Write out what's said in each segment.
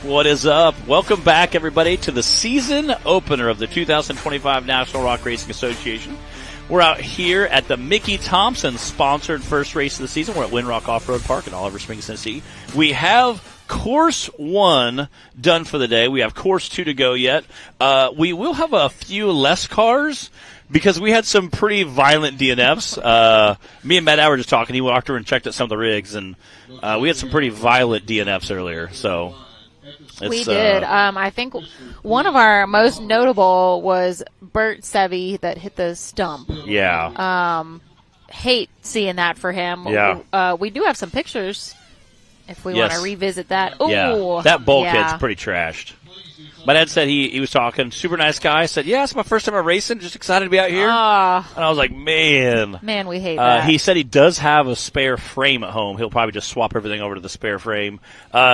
What is up? Welcome back, everybody, to the season opener of the 2025 National Rock Racing Association. We're out here at the Mickey Thompson sponsored first race of the season. We're at Winrock Off-Road Park in Oliver Springs, Tennessee. We have Course 1 done for the day. We have Course 2 to go yet. We will have a few less cars because we had some pretty violent DNFs. Me and Matt were just talking. He walked over and checked at some of the rigs, and we had some pretty violent DNFs earlier. So we did. I think one of our most notable was Bert Sevy that hit the stump. Yeah. Hate seeing that for him. Yeah. We do have some pictures if we want to revisit that. Ooh, yeah. That bulkhead's pretty trashed. My dad said he was talking, super nice guy. I said, yeah, it's my first time racing, just excited to be out here. And I was like, man. Man, we hate that. He said he does have a spare frame at home. He'll probably just swap everything over to the spare frame.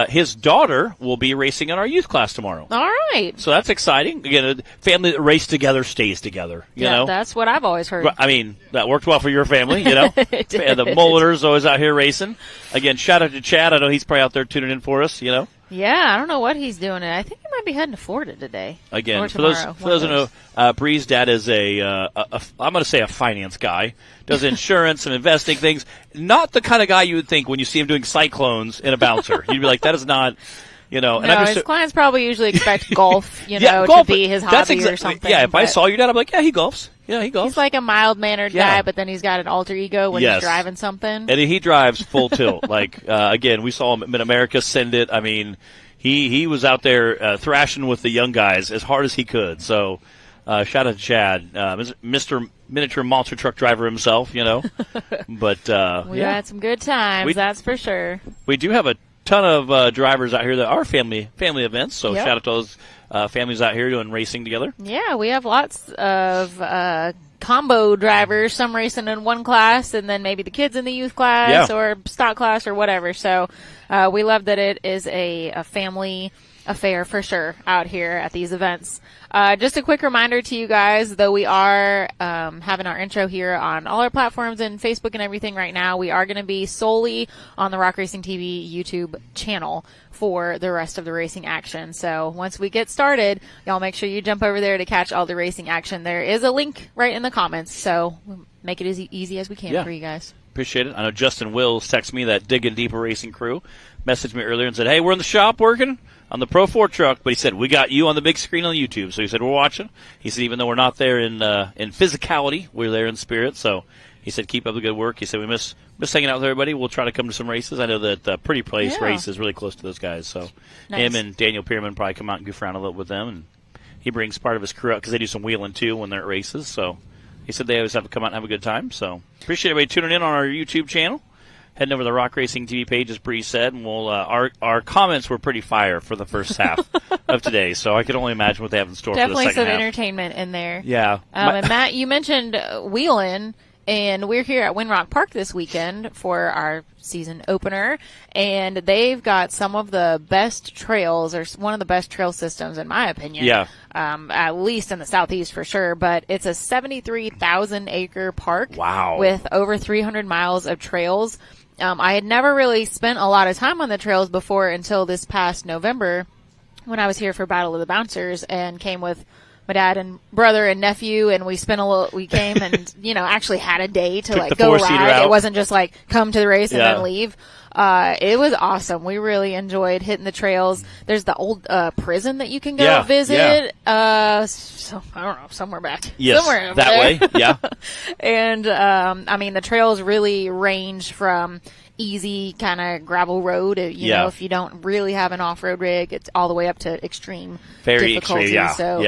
His daughter will be racing in our youth class tomorrow. All right. So that's exciting. Again, a family that races together stays together. You know? That's what I've always heard. I mean, that worked well for your family, you know. The Mulleters always out here racing. Again, shout out to Chad. I know he's probably out there tuning in for us, you know. Yeah, I don't know what he's doing. I think he might be heading to Florida today. Again, for those who know, Bree's dad is I'm going to say a finance guy. Does insurance and investing things. Not the kind of guy you would think when you see him doing cyclones in a bouncer. You'd be like, that is not, you know. No, his clients probably usually expect golf, golf, to be his hobby or something. Yeah, if I saw your dad, I'd be like, yeah, he golfs. Yeah, he golfs. He's like a mild-mannered guy, but then he's got an alter ego when he's driving something. And he drives full tilt. Like, again, we saw him at Mid-America send it. I mean, he was out there thrashing with the young guys as hard as he could. So, shout out to Chad, Mr. Miniature monster truck driver himself, you know. But we had some good times, that's for sure. We do have a ton of drivers out here that are family events. So shout out to those families out here doing racing together. Yeah, we have lots of combo drivers, some racing in one class and then maybe the kids in the youth class or stock class or whatever. So we love that it is a family affair for sure out here at these events. Just a quick reminder to you guys, though we are having our intro here on all our platforms and Facebook and everything right now, we are going to be solely on the Rock Racing TV YouTube channel for the rest of the racing action. So once we get started, y'all make sure you jump over there to catch all the racing action. There is a link right in the comments, so we'll make it as easy as we can for you guys. Appreciate it. I know Justin Wills texted me, that Digging Deeper Racing crew, messaged me earlier and said, hey, we're in the shop working on the Pro 4 truck, but he said, we got you on the big screen on YouTube. So he said, we're watching. He said, even though we're not there in physicality, we're there in spirit. So he said, keep up the good work. He said, we miss hanging out with everybody. We'll try to come to some races. I know that the Pretty Place race is really close to those guys. So him and Daniel Pierman probably come out and goof around a little with them. And he brings part of his crew out because they do some wheeling too when they're at races. So he said they always have to come out and have a good time. So appreciate everybody tuning in on our YouTube channel. Heading over to the Rock Racing TV page, as Bree said, and we'll our comments were pretty fire for the first half of today, so I can only imagine what they have in store for the second half. Definitely some entertainment in there. Yeah. And Matt, you mentioned wheeling, and we're here at Winrock Park this weekend for our season opener, and they've got some of the best trails, or one of the best trail systems, in my opinion. Yeah. At least in the southeast for sure, but it's a 73,000-acre park. Wow. With over 300 miles of trails. I had never really spent a lot of time on the trails before until this past November when I was here for Battle of the Bouncers and came with my dad and brother and nephew, and we came and, actually had a day to go ride. It wasn't just come to the race and then leave. It was awesome. We really enjoyed hitting the trails. There's the old prison that you can go visit. So I don't know, somewhere back. Yes, somewhere that way. Yeah. And the trails really range from easy kind of gravel road, if you don't really have an off-road rig, it's all the way up to extreme difficulty. Extreme,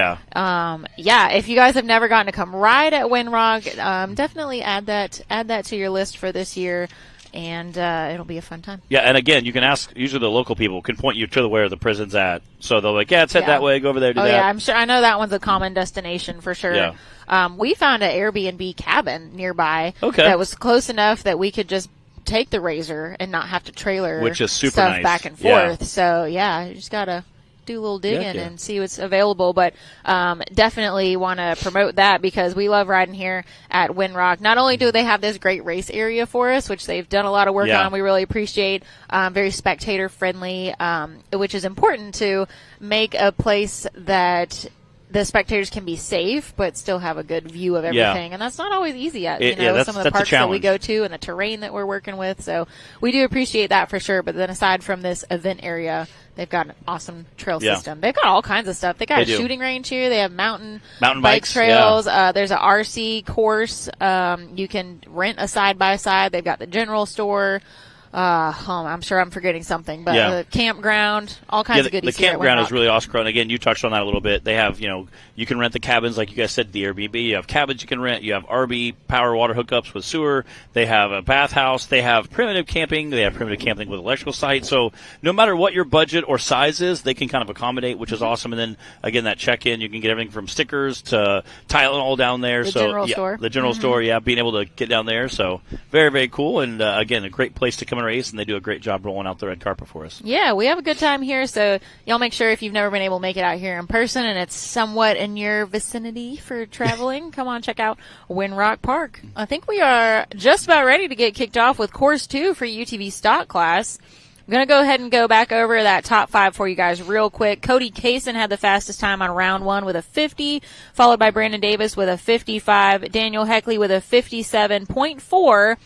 if you guys have never gotten to come ride at Winrock, definitely add that to your list for this year. And it'll be a fun time. Yeah, and again, you can ask, usually the local people can point you to where the prison's at. So they'll it's head that way, go over there, do that. Yeah, I'm sure. I know that one's a common destination for sure. Yeah. We found an Airbnb cabin nearby that was close enough that we could just take the Razor and not have to trailer which is super stuff nice. Back and forth. So, you just got to do a little digging and see what's available. But definitely want to promote that because we love riding here at Winrock. Not only do they have this great race area for us, which they've done a lot of work on, we really appreciate, very spectator friendly, which is important to make a place that the spectators can be safe, but still have a good view of everything. And that's not always easy at, some of the parks that we go to and the terrain that we're working with. So we do appreciate that for sure. But then aside from this event area, they've got an awesome trail system. They've got all kinds of stuff. They got a shooting range here. They have mountain bike trails. There's a RC course. You can rent a side-by-side. They've got the general store. I'm sure I'm forgetting something, but the campground, all kinds of goodies. The campground is really awesome. And again, you touched on that a little bit. They have, you can rent the cabins, like you guys said, the Airbnb. You have cabins you can rent. You have RV power water hookups with sewer. They have a bathhouse. They have primitive camping. They have primitive camping with electrical site. So no matter what your budget or size is, they can kind of accommodate, which is awesome. And then again, that check-in, you can get everything from stickers to Tylenol down there. The general store. The general store, being able to get down there. So very, very cool. And again, a great place to come and race, and they do a great job rolling out the red carpet for us. Yeah, we have a good time here, so y'all make sure if you've never been able to make it out here in person and it's somewhat in your vicinity for traveling, come on, check out Winrock Park. I think we are just about ready to get kicked off with Course 2 for UTV stock class. I'm going to go ahead and go back over that top 5 for you guys real quick. Cody Kaysen had the fastest time on round 1 with a 50, followed by Brandon Davis with a 55, Daniel Heckley with a 57.4,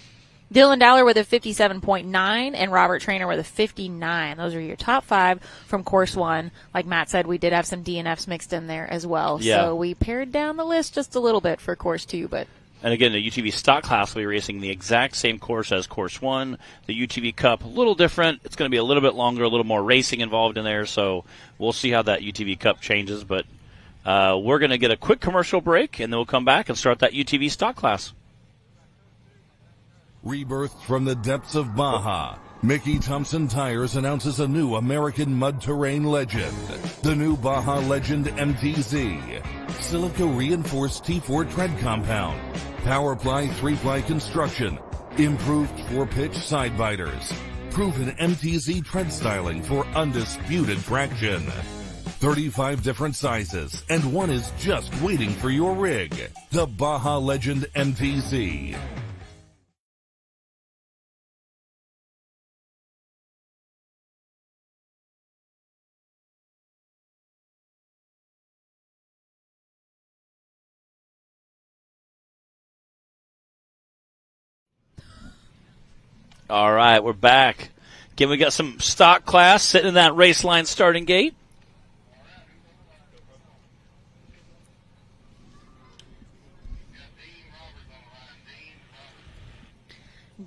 Dylan Deler with a 57.9, and Robert Trainer with a 59. Those are your top 5 from Course 1. Like Matt said, we did have some DNFs mixed in there as well. Yeah. So we pared down the list just a little bit for Course 2. And again, the UTV stock class will be racing the exact same course as Course 1. The UTV Cup, a little different. It's going to be a little bit longer, a little more racing involved in there. So we'll see how that UTV Cup changes. But we're going to get a quick commercial break, and then we'll come back and start that UTV stock class. Rebirthed from the depths of Baja, Mickey Thompson Tires announces a new American mud terrain legend. The new Baja Legend MTZ. Silica reinforced T4 tread compound. Powerply 3-ply construction. Improved 4-pitch side biters. Proven MTZ tread styling for undisputed traction. 35 different sizes, and one is just waiting for your rig. The Baja Legend MTZ. All right, we're back. Again, we got some stock class sitting in that race line starting gate.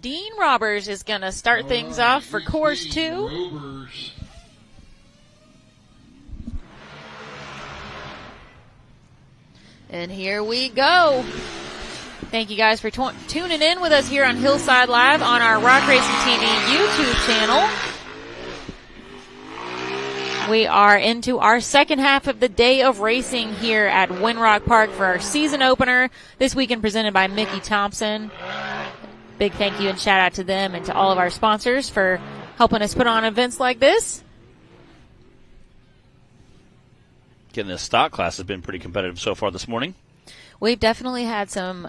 Dean Robbers is going to start things off for Course 2. And here we go. Thank you guys for tuning in with us here on Hillside Live on our Rock Racing TV YouTube channel. We are into our second half of the day of racing here at Winrock Park for our season opener this weekend, presented by Mickey Thompson. Big thank you and shout out to them and to all of our sponsors for helping us put on events like this. Again, the stock class has been pretty competitive so far this morning. We've definitely had some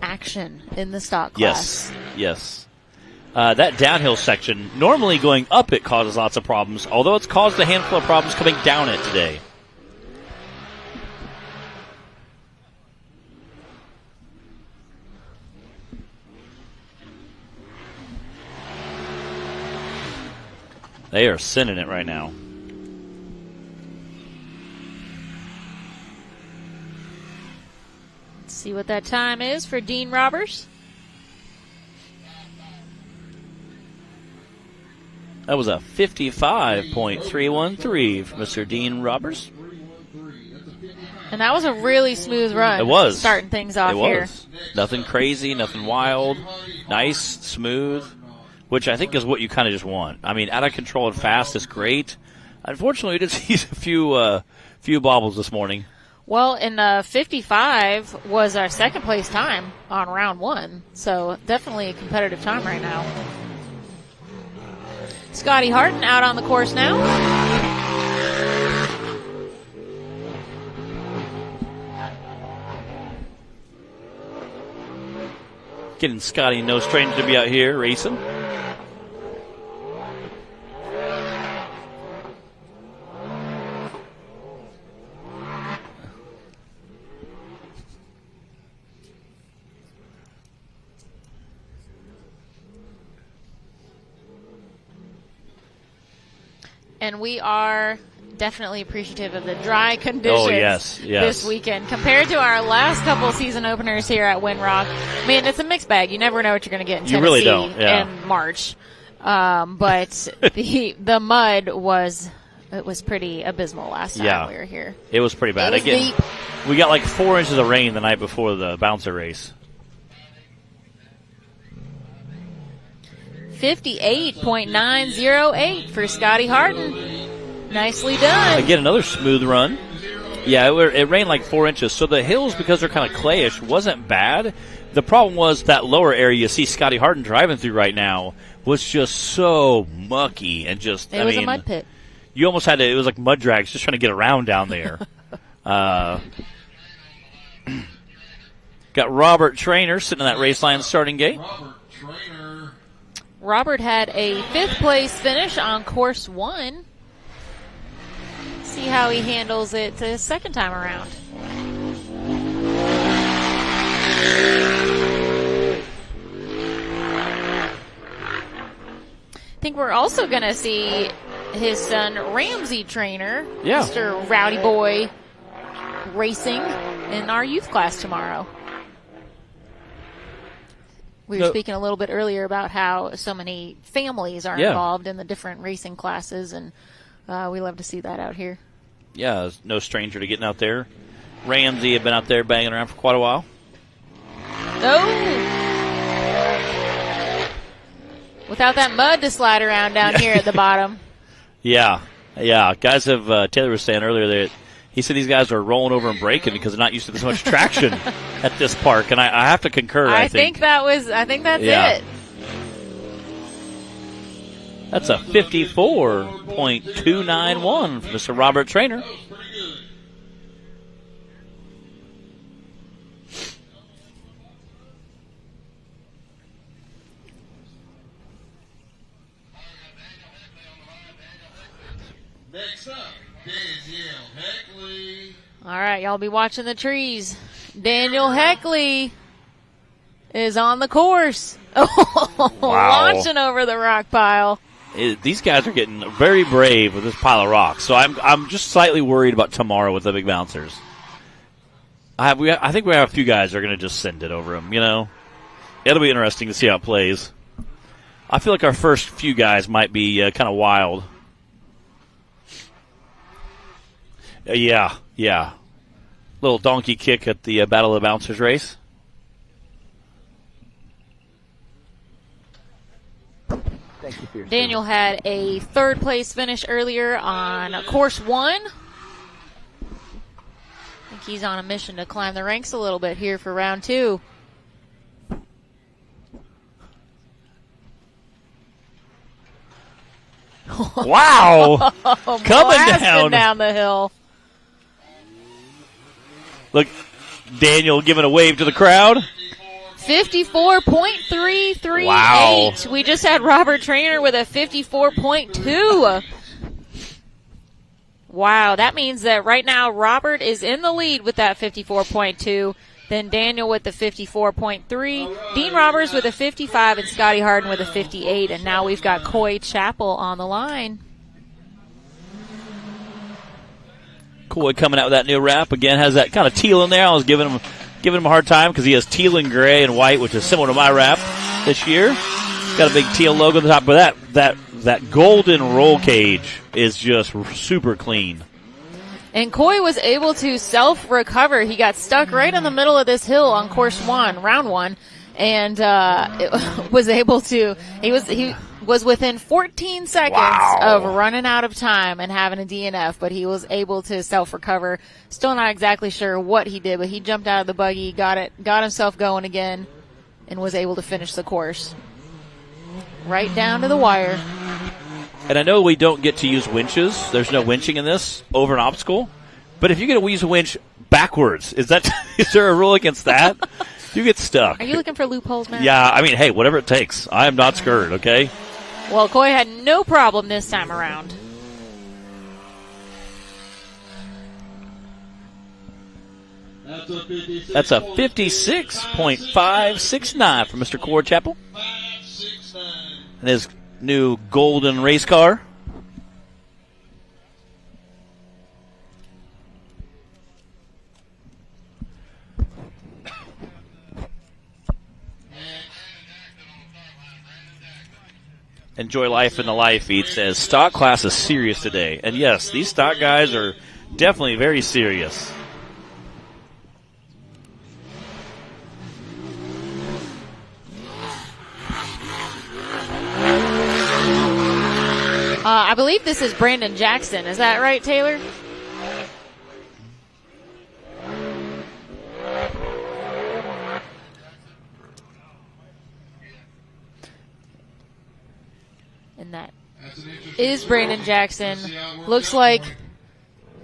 action in the stock class. Yes. That downhill section, normally going up it causes lots of problems, although it's caused a handful of problems coming down it today. They are sending it right now. See what that time is for Dean Robbers. That was a 55.313 for Mr. Dean Robbers. And that was a really smooth run. It was. Starting things off here. Nothing crazy, nothing wild. Nice, smooth, which I think is what you kind of just want. I mean, out of control and fast is great. Unfortunately, we did see a few bobbles this morning. Well, in 55 was our second place time on round 1, so definitely a competitive time right now. Scotty Harden out on the course now. Getting Scotty no stranger to be out here racing. And we are definitely appreciative of the dry conditions this weekend. Compared to our last couple season openers here at Winrock, I mean, it's a mixed bag. You never know what you're going to get in Tennessee really don't, in March. But the mud was pretty abysmal last time we were here. It was pretty bad. Again, we got like 4 inches of rain the night before the bouncer race. 58.908 for Scotty Harden. Nicely done. Again, another smooth run. Yeah, it rained like 4 inches. So the hills, because they're kind of clayish, wasn't bad. The problem was that lower area you see Scotty Harden driving through right now was just so mucky and just, it was a mud pit. You almost had to, it was like mud drags just trying to get around down there. Got Robert Trainer sitting in that race line starting gate. Robert had a 5th place finish on course 1. See how he handles it the second time around. I think we're also going to see his son Ramsey Trainer, Mr. Rowdy Boy, racing in our youth class tomorrow. We were speaking a little bit earlier about how so many families are involved in the different racing classes, and we love to see that out here. Yeah, no stranger to getting out there. Ramsey had been out there banging around for quite a while. Oh! Without that mud to slide around down here at the bottom. Yeah. Guys have, Taylor was saying earlier that he said these guys are rolling over and braking because they're not used to this much traction at this park, and I have to concur. I think that's it. That's a 54.291 for Mr. Robert Trainer. Next up, Daniel Heckley. All right, y'all be watching the trees. Daniel Heckley is on the course. Launching over the rock pile. These guys are getting very brave with this pile of rocks. So I'm just slightly worried about tomorrow with the big bouncers. I think we have a few guys that are going to just send it over them, you know. It'll be interesting to see how it plays. I feel like our first few guys might be kind of wild. Yeah. Little donkey kick at the Battle of the Bouncers race. Daniel had a 3rd place finish earlier on course 1. I think he's on a mission to climb the ranks a little bit here for round 2. Wow! Coming down the hill. Look, Daniel giving a wave to the crowd. 54.338. Wow. We just had Robert Trainer with a 54.2. Wow, that means that right now Robert is in the lead with that 54.2. Then Daniel with the 54.3. Dean Roberts with a 55 and Scotty Harden with a 58. And now we've got Coy Chappell on the line. Coy coming out with that new wrap. Again, has that kind of teal in there. I was giving him a hard time because he has teal and gray and white, which is similar to my wrap this year. Got a big teal logo at the top, but that golden roll cage is just super clean. And Coy was able to self-recover. He got stuck right in the middle of this hill on course 1, round 1, and was able to. He was within 14 seconds of running out of time and having a DNF, but he was able to self-recover. Still not exactly sure what he did, but he jumped out of the buggy, got himself going again, and was able to finish the course. Right down to the wire. And I know we don't get to use winches. There's no winching in this over an obstacle. But if you're going to use a winch backwards, is there a rule against that? You get stuck. Are you looking for loopholes, man? Yeah, I mean, hey, whatever it takes. I am not scared, okay? Well, Coy had no problem this time around. That's a 56.569 for Mr. Corchapel. And his new golden race car. Enjoy life in the live feed says stock class is serious today. And yes, these stock guys are definitely very serious. I believe this is Brandon Jackson. Is that right, Taylor? And that is Brandon Jackson. Looks like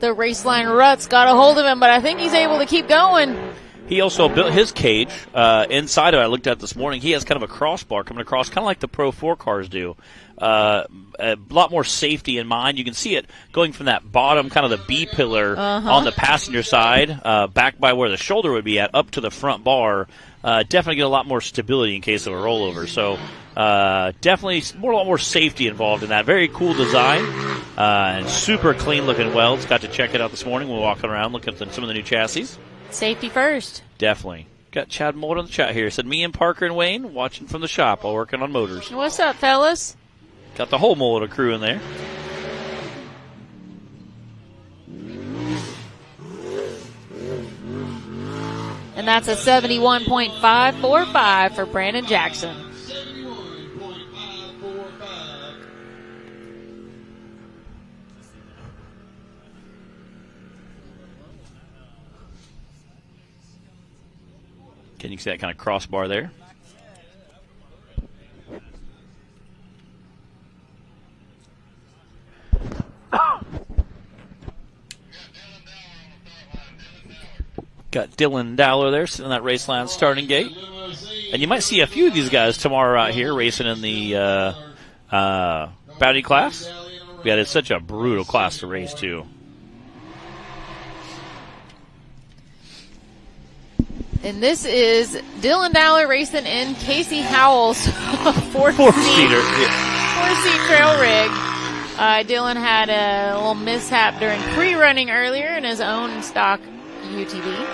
the Raceline Ruts got a hold of him, but I think he's able to keep going. He also built his cage inside of it. I looked at this morning. He has kind of a crossbar coming across, kind of like the Pro 4 cars do. A lot more safety in mind. You can see it going from that bottom, kind of the B pillar on the passenger side, back by where the shoulder would be at, up to the front bar. Definitely get a lot more stability in case of a rollover. So definitely a lot more safety involved in that. Very cool design and super clean looking welds. Got to check it out this morning. We're walking around looking at some of the new chassis. Safety first. Definitely. Got Chad Mold on the chat here. Said me and Parker and Wayne watching from the shop while working on motors. What's up, fellas? Got the whole Mold crew in there. And that's a 71.545 for Brandon Jackson. Can you see that kind of crossbar there? Got Dylan Deler there sitting in that Raceline starting gate. And you might see a few of these guys tomorrow out here racing in the Bounty class. Yeah, it's such a brutal class to race, too. And this is Dylan Deler racing in Casey Howell's four-seat trail rig. Dylan had a little mishap during pre-running earlier in his own stock UTV.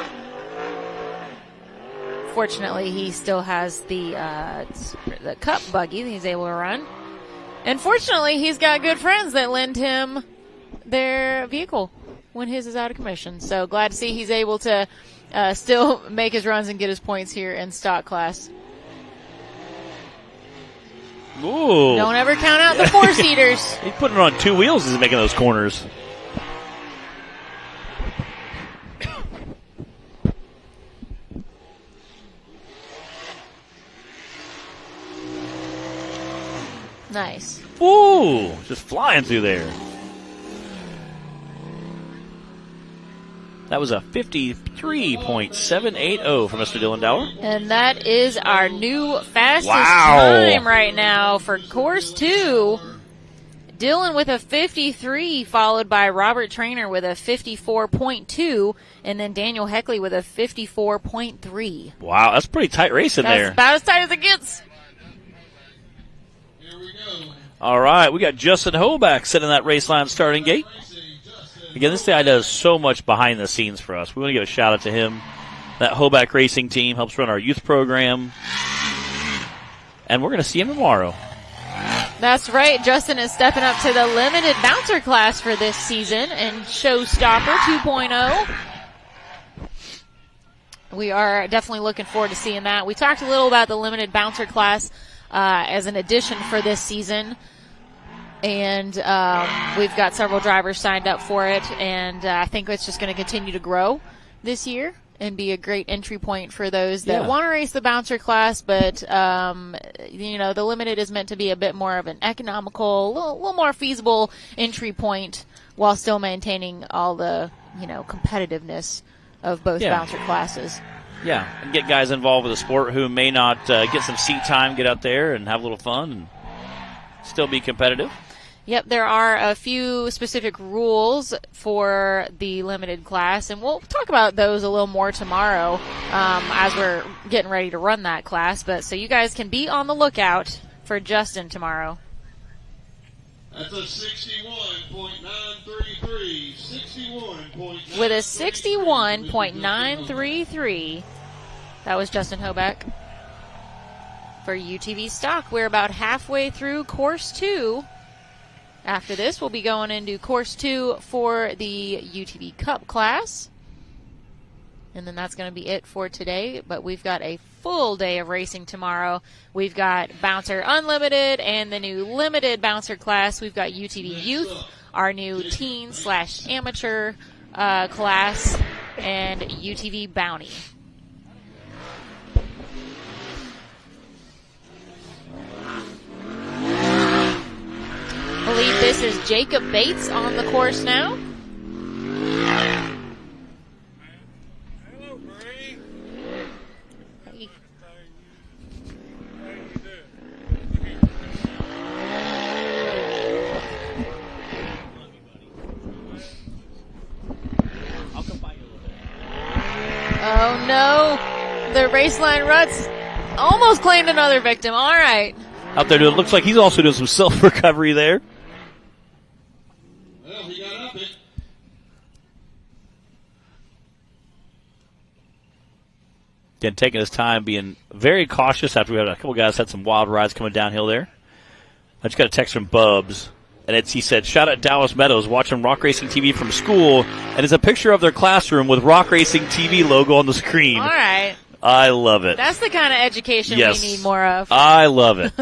Fortunately, he still has the Cup buggy that he's able to run. And fortunately, he's got good friends that lend him their vehicle when his is out of commission. So glad to see he's able to still make his runs and get his points here in stock class. Ooh. Don't ever count out the four-seaters. He's putting it on two wheels as he's making those corners. Nice. Ooh, just flying through there. That was a 53.780 for Mr. Dylan Deler. And that is our new fastest time right now for course 2. Dylan with a 53, followed by Robert Traynor with a 54.2, and then Daniel Heckley with a 54.3. Wow, that's pretty tight race in there. That's about as tight as it gets. All right, we got Justin Hoback sitting in that Raceline starting gate. Again, this guy does so much behind the scenes for us. We want to give a shout out to him. That Hoback Racing team helps run our youth program. And we're going to see him tomorrow. That's right. Justin is stepping up to the limited bouncer class for this season and Showstopper 2.0. We are definitely looking forward to seeing that. We talked a little about the limited bouncer class as an addition for this season. And we've got several drivers signed up for it, and I think it's just going to continue to grow this year and be a great entry point for those that want to race the bouncer class, but the limited is meant to be a bit more of an economical, little more feasible entry point while still maintaining all the competitiveness of both bouncer classes. Yeah, and get guys involved with the sport who may not get some seat time, get out there and have a little fun and still be competitive. Yep, there are a few specific rules for the limited class, and we'll talk about those a little more tomorrow as we're getting ready to run that class. But so you guys can be on the lookout for Justin tomorrow. That's a 61.933. 61.933. With a 61.933, that was Justin Hoback. For UTV stock, we're about halfway through course 2. After this, we'll be going into course 2 for the UTV Cup class. And then that's going to be it for today. But we've got a full day of racing tomorrow. We've got Bouncer Unlimited and the new Limited Bouncer class. We've got UTV Youth, our new teen/amateur class, and UTV Bounty. I believe this is Jacob Bates on the course now. Hello, Bree. Hey. How you doing? I'll come by you a little bit. Oh no, the raceline ruts almost claimed another victim. All right. Out there, it looks like he's also doing some self-recovery there. Well, he got up it. Again, taking his time, being very cautious after we had a couple guys had some wild rides coming downhill there. I just got a text from Bubs, and he said, shout out Dallas Meadows, watching Rock Racing TV from school, and it's a picture of their classroom with Rock Racing TV logo on the screen. All right. I love it. That's the kind of education Yes. we need more of. I love it.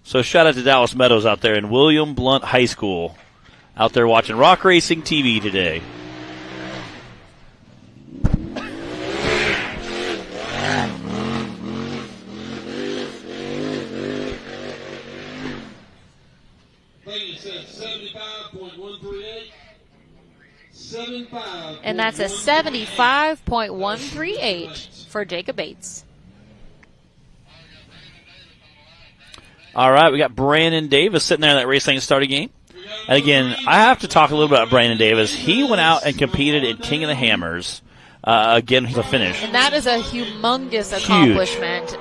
So shout out to Dallas Meadows out there in William Blount High School, out there watching Rock Racing TV today. I think it said 75.138. 75. And that's a 75.138 for Jacob Bates. All right, we got Brandon Davis sitting there in that Racing starting game. And again, I have to talk a little bit about Brandon Davis. He went out and competed in King of the Hammers. Again, the finish. And that is a humongous accomplishment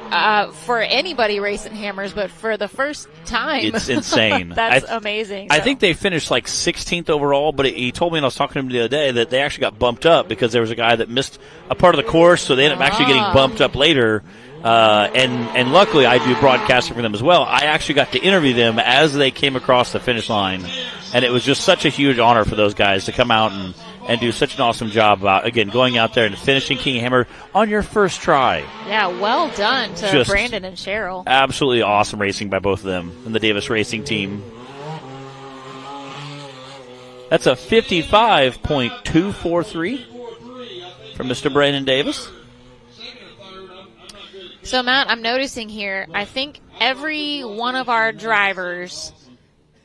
for anybody racing hammers, but for the first time. It's insane. That's amazing. I think they finished like 16th overall, but he told me when I was talking to him the other day that they actually got bumped up because there was a guy that missed a part of the course, so they ended up actually getting bumped up later. And luckily I do broadcasting for them as well. I actually got to interview them as they came across the finish line, and it was just such a huge honor for those guys to come out and do such an awesome job about, again, going out there and finishing King Hammer on your first try. Yeah, well done to Just Brandon and Cheryl. Absolutely awesome racing by both of them and the Davis Racing team. That's a 55.243 from Mr. Brandon Davis. So, Matt, I'm noticing here, I think every one of our drivers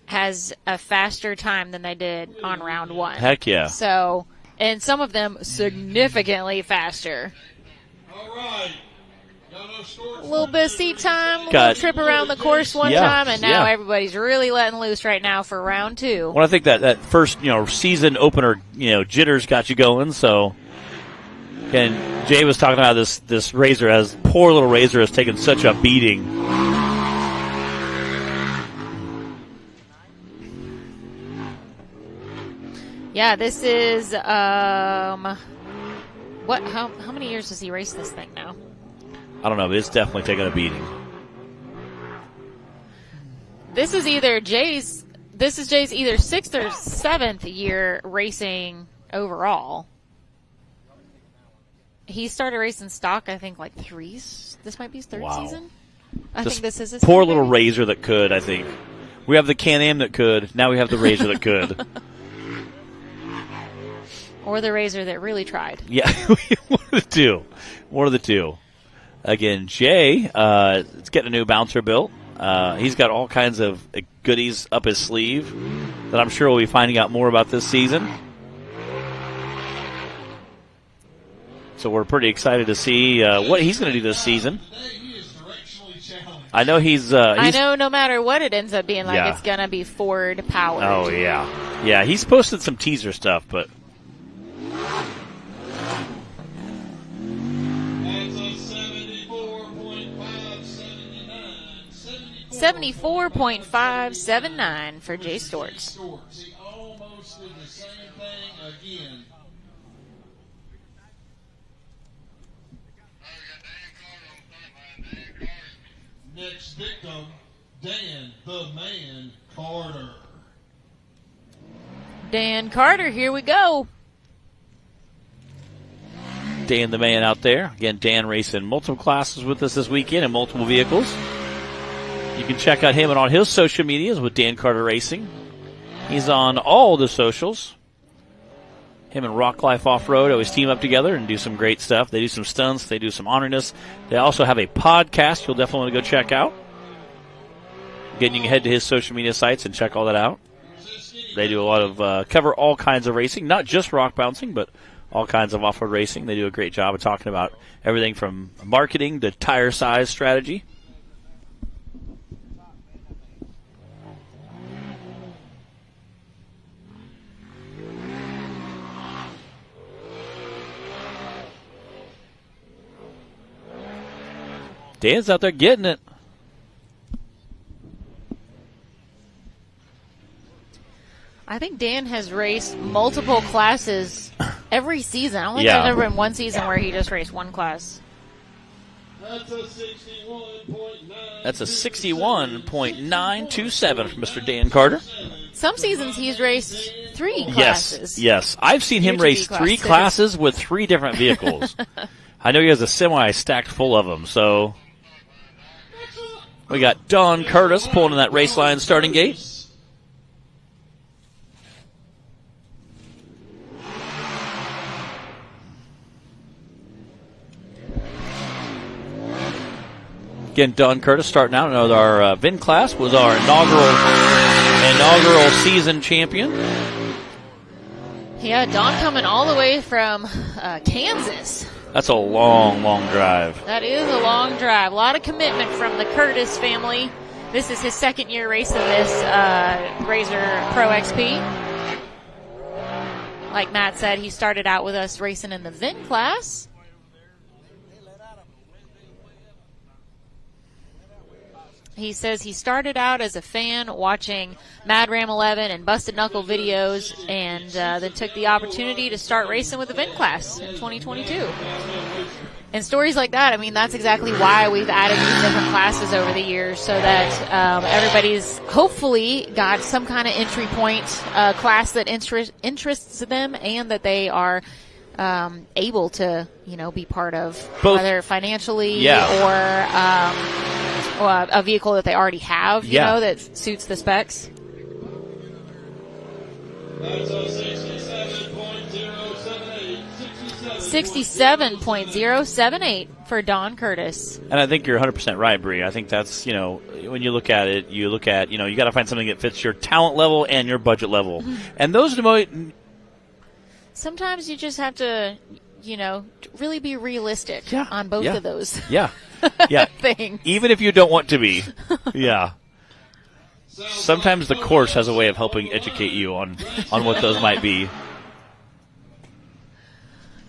has a faster time than they did on round one. Heck yeah. So, and some of them significantly faster. All right. A little bit of seat time, a little trip around the course one time, and now everybody's really letting loose right now for round two. Well, I think that first, season opener, jitters got you going, so. And Jay was talking about this Razor, poor little Razor has taken such a beating. Yeah, this is how many years does he race this thing now? I don't know, but it's definitely taken a beating. This is Jay's either 6th or 7th year racing overall. He started racing stock, I think, like this might be his 3rd season. I think this is his poor third, little maybe? Razor that could, I think. We have the Can-Am that could. Now we have the Razor that could. Or the Razor that really tried. Yeah, one of the two. One of the two. Again, Jay is getting a new bouncer built. He's got all kinds of goodies up his sleeve that I'm sure we'll be finding out more about this season. So we're pretty excited to see what he's going to do this season. Today he is directionally challenged. I know he's I know no matter what it ends up being like, Yeah. it's going to be Ford powered. Oh, yeah. Yeah, he's posted some teaser stuff, but That's a 74.579. 74.579 for Jay Storts. He almost did the same thing again. Next victim, Dan the Man Carter. Dan Carter, here we go. Dan the Man out there. Again, Dan racing multiple classes with us this weekend and multiple vehicles. You can check out him and on his social medias with Dan Carter Racing. He's on all the socials. Him and Rock Life Off-Road always team up together and do some great stuff. They do some stunts. They do some honoriness. They also have a podcast you'll definitely want to go check out. Again, you can head to his social media sites and check all that out. They do a lot of cover all kinds of racing, not just rock bouncing, but all kinds of off-road racing. They do a great job of talking about everything from marketing to tire size strategy. Dan's out there getting it. I think Dan has raced multiple classes every season. I don't think Yeah. there's ever been one season where he just raced one class. That's a 61.9. That's a 61.927 from Mr. Dan Carter. Some seasons he's raced 3 classes. Yes. I've seen him UTV race 3 classes. classes with 3 different vehicles. I know he has a semi stacked full of them. So we got Don Curtis pulling in that race line starting gate. Again, Don Curtis starting out. Another our VIN class was our inaugural season champion. Yeah, Don coming all the way from Kansas. That's a long, long drive. That is a long drive. A lot of commitment from the Curtis family. This is his second year racing this Razor Pro XP. Like Matt said, he started out with us racing in the VIN class. He says he started out as a fan watching Mad Ram 11 and Busted Knuckle videos, and then took the opportunity to start racing with the VIN class in 2022. And stories like that, I mean, that's exactly why we've added these different classes over the years, so that everybody's hopefully got some kind of entry point class that interests them, and that they are able to, be part of, both, whether financially yeah, or a vehicle that they already have, yeah, that suits the specs. That's a 67.078. 67.078 for Don Curtis. And I think you're 100% right, Bree. I think that's, when you look at it, you got to find something that fits your talent level and your budget level. Mm-hmm. And those sometimes you just have to, really be realistic on both of those. Yeah. things. Even if you don't want to be. Yeah. Sometimes the course has a way of helping educate you on what those might be.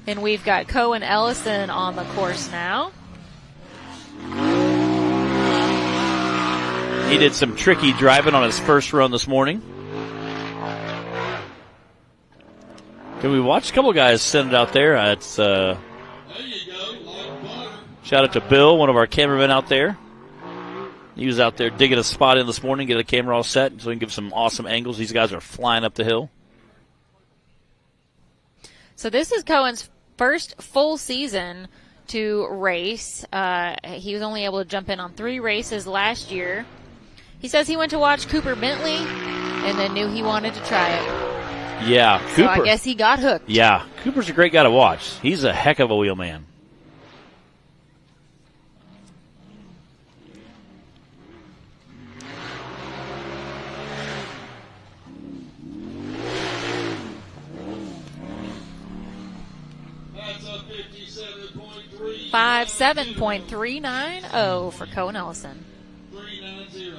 And we've got Cohen Ellison on the course now. He did some tricky driving on his first run this morning. Can we watch a couple guys send it out there? It's there you go, like butter. Shout out to Bill, one of our cameramen out there. He was out there digging a spot in this morning, get the camera all set so we can give some awesome angles. These guys are flying up the hill. So this is Cohen's first full season to race. He was only able to jump in on 3 races last year. He says he went to watch Cooper Bentley and then knew he wanted to try it. Yeah, Cooper. So I guess he got hooked. Yeah, Cooper's a great guy to watch. He's a heck of a wheelman. That's a 57.078. 57.390 for Cohen Ellison. 390.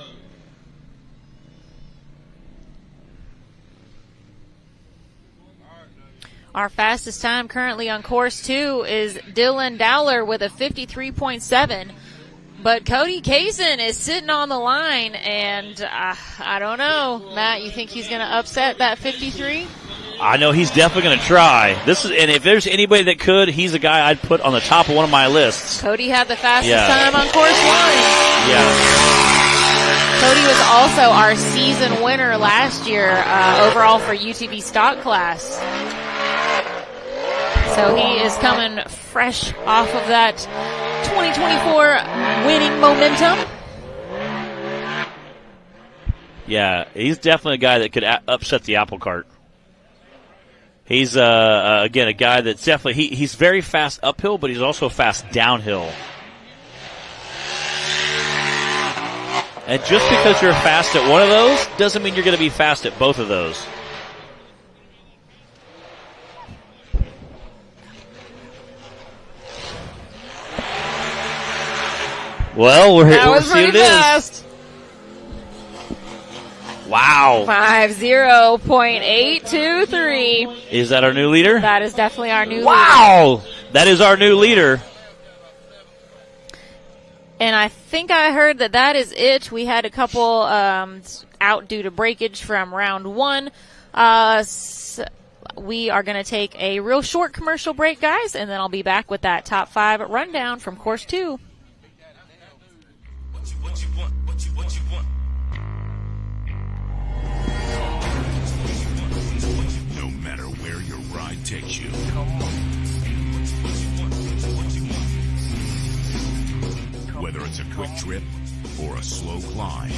Our fastest time currently on course 2 is Dylan Dowler with a 53.7. But Cody Kaysen is sitting on the line, and I don't know. Matt, you think he's going to upset that 53? I know he's definitely going to try. And if there's anybody that could, he's a guy I'd put on the top of one of my lists. Cody had the fastest time on course 1. Yeah. Cody was also our season winner last year overall for UTV stock class. So he is coming fresh off of that 2024 winning momentum. Yeah, he's definitely a guy that could upset the apple cart. He's, again, a guy that's definitely, he's very fast uphill, but he's also fast downhill. And just because you're fast at one of those doesn't mean you're going to be fast at both of those. Well, we'll see what it is. Wow. 50.823. Is that our new leader? That is definitely our new leader. Wow. That is our new leader. And I think I heard that is it. We had a couple out due to breakage from round 1. We are going to take a real short commercial break, guys, and then I'll be back with that top 5 rundown from course 2. No matter where your ride takes you. Whether it's a quick trip or a slow climb.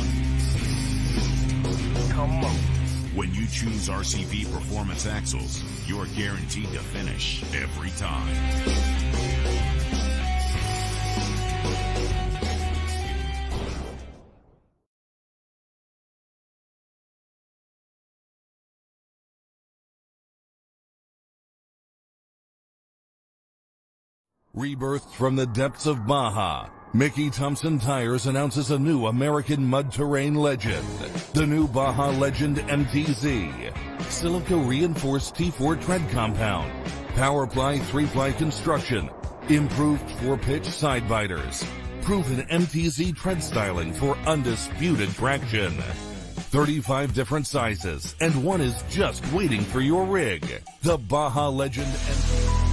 When you choose RCV Performance Axles, you're guaranteed to finish every time. Rebirthed from the depths of Baja, Mickey Thompson Tires announces a new American mud terrain legend. The new Baja Legend MTZ. Silica reinforced T4 tread compound. Powerply 3-ply construction. Improved 4-pitch side biters. Proven MTZ tread styling for undisputed traction. 35 different sizes, and one is just waiting for your rig. The Baja Legend MTZ.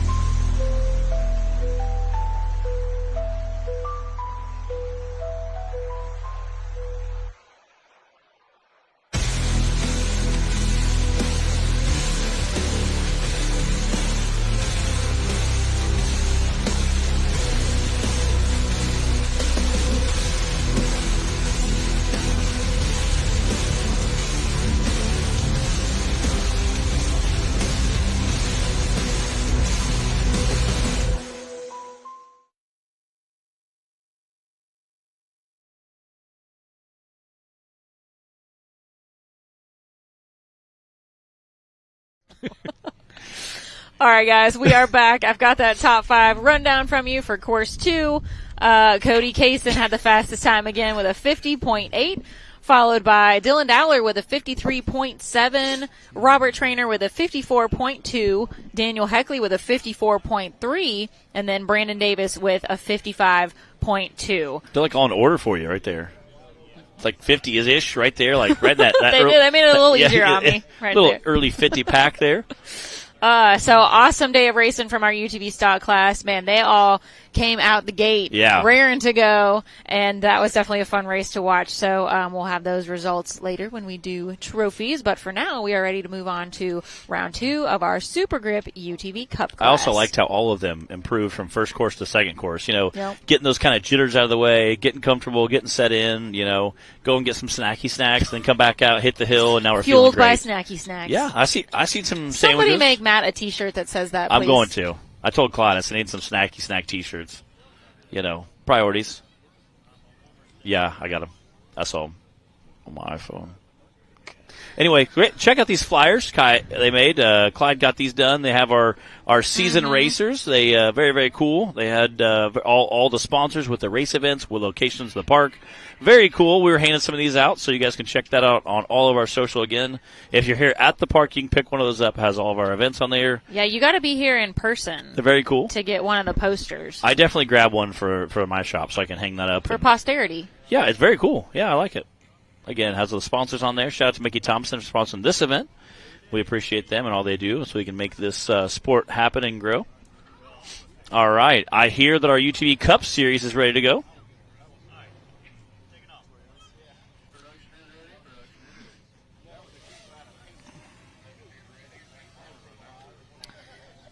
All right, guys, we are back. I've got that top 5 rundown from you for course 2. Cody Kaysen had the fastest time again with a 50.8, followed by Dylan Dowler with a 53.7, Robert Traynor with a 54.2, Daniel Heckley with a 54.3, and then Brandon Davis with a 55.2. They're like all in order for you right there. It's like 50-ish right there, like right that. They made it a little easier on me. Right little there. Early 50 pack there. So awesome day of racing from our UTV stock class. Man, they all came out the gate raring to go, and that was definitely a fun race to watch. So we'll have those results later when we do trophies. But for now, we are ready to move on to round 2 of our Super Grip UTV Cup class. I also liked how all of them improved from first course to second course. You know, getting those kind of jitters out of the way, getting comfortable, getting set in, you know, go and get some snacky snacks, then come back out, hit the hill, and now we're feeling great. Fueled by snacky snacks. Yeah, I see some sandwiches. Somebody make Matt a t-shirt that says that, please. I'm going to. I told Clyde I need some snacky snack t-shirts. You know, priorities. Yeah, I got them. I saw them on my iPhone. Anyway, great. Check out these flyers they made. Clyde got these done. They have our season racers. They very, very cool. They had all the sponsors with the race events, with locations in the park. Very cool. We were handing some of these out, so you guys can check that out on all of our social again. If you're here at the park, you can pick one of those up. It has all of our events on there. Yeah, you got to be here in person. They're very cool. To get one of the posters. I definitely grab one for my shop so I can hang that up. For posterity. Yeah, it's very cool. Yeah, I like it. Again, it has the sponsors on there. Shout out to Mickey Thompson for sponsoring this event. We appreciate them and all they do so we can make this sport happen and grow. All right. I hear that our UTV Cup Series is ready to go.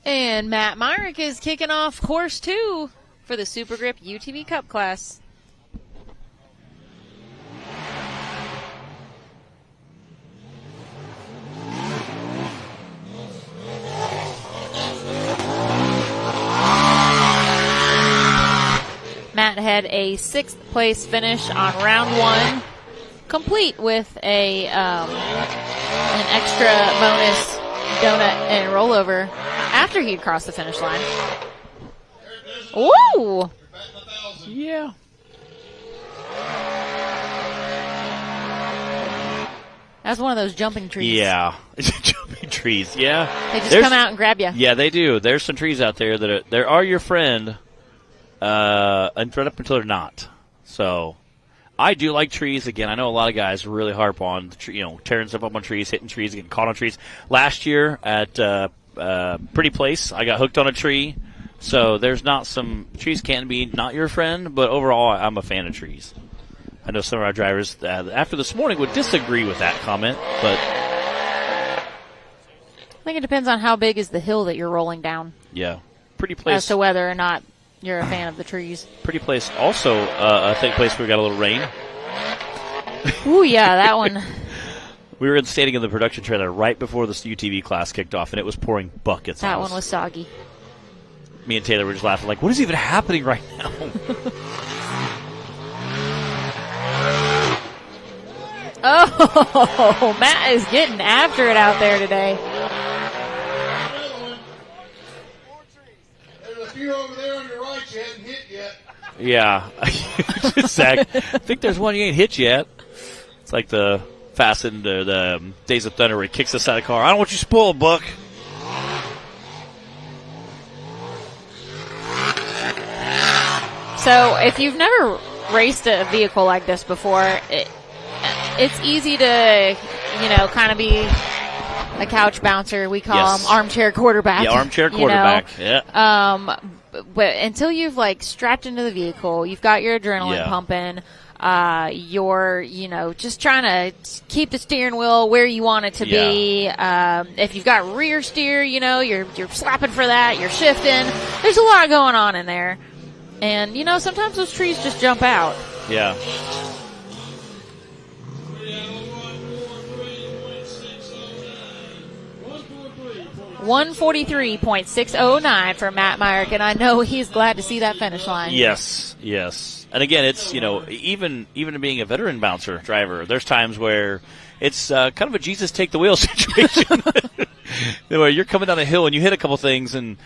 And Matt Myrick is kicking off course 2 for the Super Grip UTV Cup class. Matt had a 6th place finish on round 1, complete with an extra bonus donut and rollover after he'd crossed the finish line. Woo! Yeah. That's one of those jumping trees. Yeah. Jumping trees, yeah. They just come out and grab you. Yeah, they do. There's some trees out there that are your friend, and right up until they're not. So, I do like trees. Again, I know a lot of guys really harp on, tearing stuff up on trees, hitting trees, getting caught on trees. Last year at Pretty Place, I got hooked on a tree. So, there's not some trees can be not your friend, but overall, I'm a fan of trees. I know some of our drivers after this morning would disagree with that comment, but I think it depends on how big is the hill that you're rolling down. Yeah, Pretty Place. As to whether or not you're a fan of the trees. Pretty Place also, I think, place where we got a little rain. Ooh, yeah, that one. We were standing in the production trailer right before this UTV class kicked off, and it was pouring buckets on us. That one was soggy. Me and Taylor were just laughing, like, what is even happening right now? Oh, Matt is getting after it out there today. There's a few over there on your right you hadn't hit yet. Yeah. Zach, I think there's one you ain't hit yet. It's like the Fast and the Days of Thunder where he kicks us out of the car. I don't want you spoiled, Buck. So if you've never raced a vehicle like this before, it's easy to, kind of be a couch bouncer. We call them armchair quarterback. Yeah, armchair quarterback. Yeah. But until you've strapped into the vehicle, you've got your adrenaline pumping. You're, just trying to keep the steering wheel where you want it to be. If you've got rear steer, you're slapping for that. You're shifting. There's a lot going on in there. And, sometimes those trees just jump out. Yeah. 143.609 for Matt Myrick, and I know he's glad to see that finish line. Yes. And again, it's, even being a veteran bouncer driver, there's times where it's kind of a Jesus take the wheel situation. Where you're coming down a hill and you hit a couple things and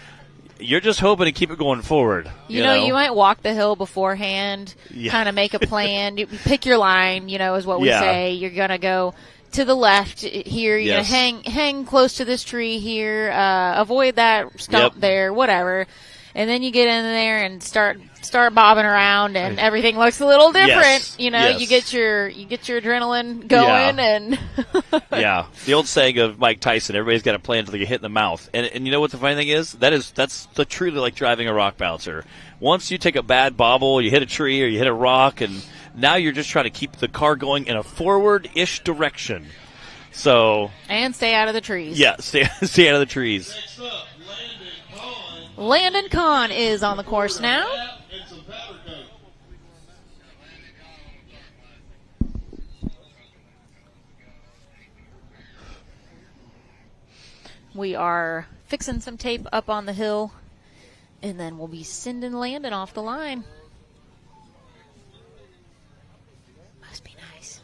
you're just hoping to keep it going forward. You know, you might walk the hill beforehand, kind of make a plan. You pick your line, is what we say. You're going to go to the left here. You're going to hang close to this tree here. Avoid that stump there, whatever. And then you get in there and start bobbing around, and everything looks a little different. You get your adrenaline going, and the old saying of Mike Tyson: everybody's got a plan until they get hit in the mouth. And you know what the funny thing is? That's truly like driving a rock bouncer. Once you take a bad bobble, you hit a tree or you hit a rock, and now you're just trying to keep the car going in a forward-ish direction. So and stay out of the trees. Yeah, stay out of the trees. Next up, Landon Kahn is on the course now. We are fixing some tape up on the hill, and then we'll be sending Landon off the line. Must be nice.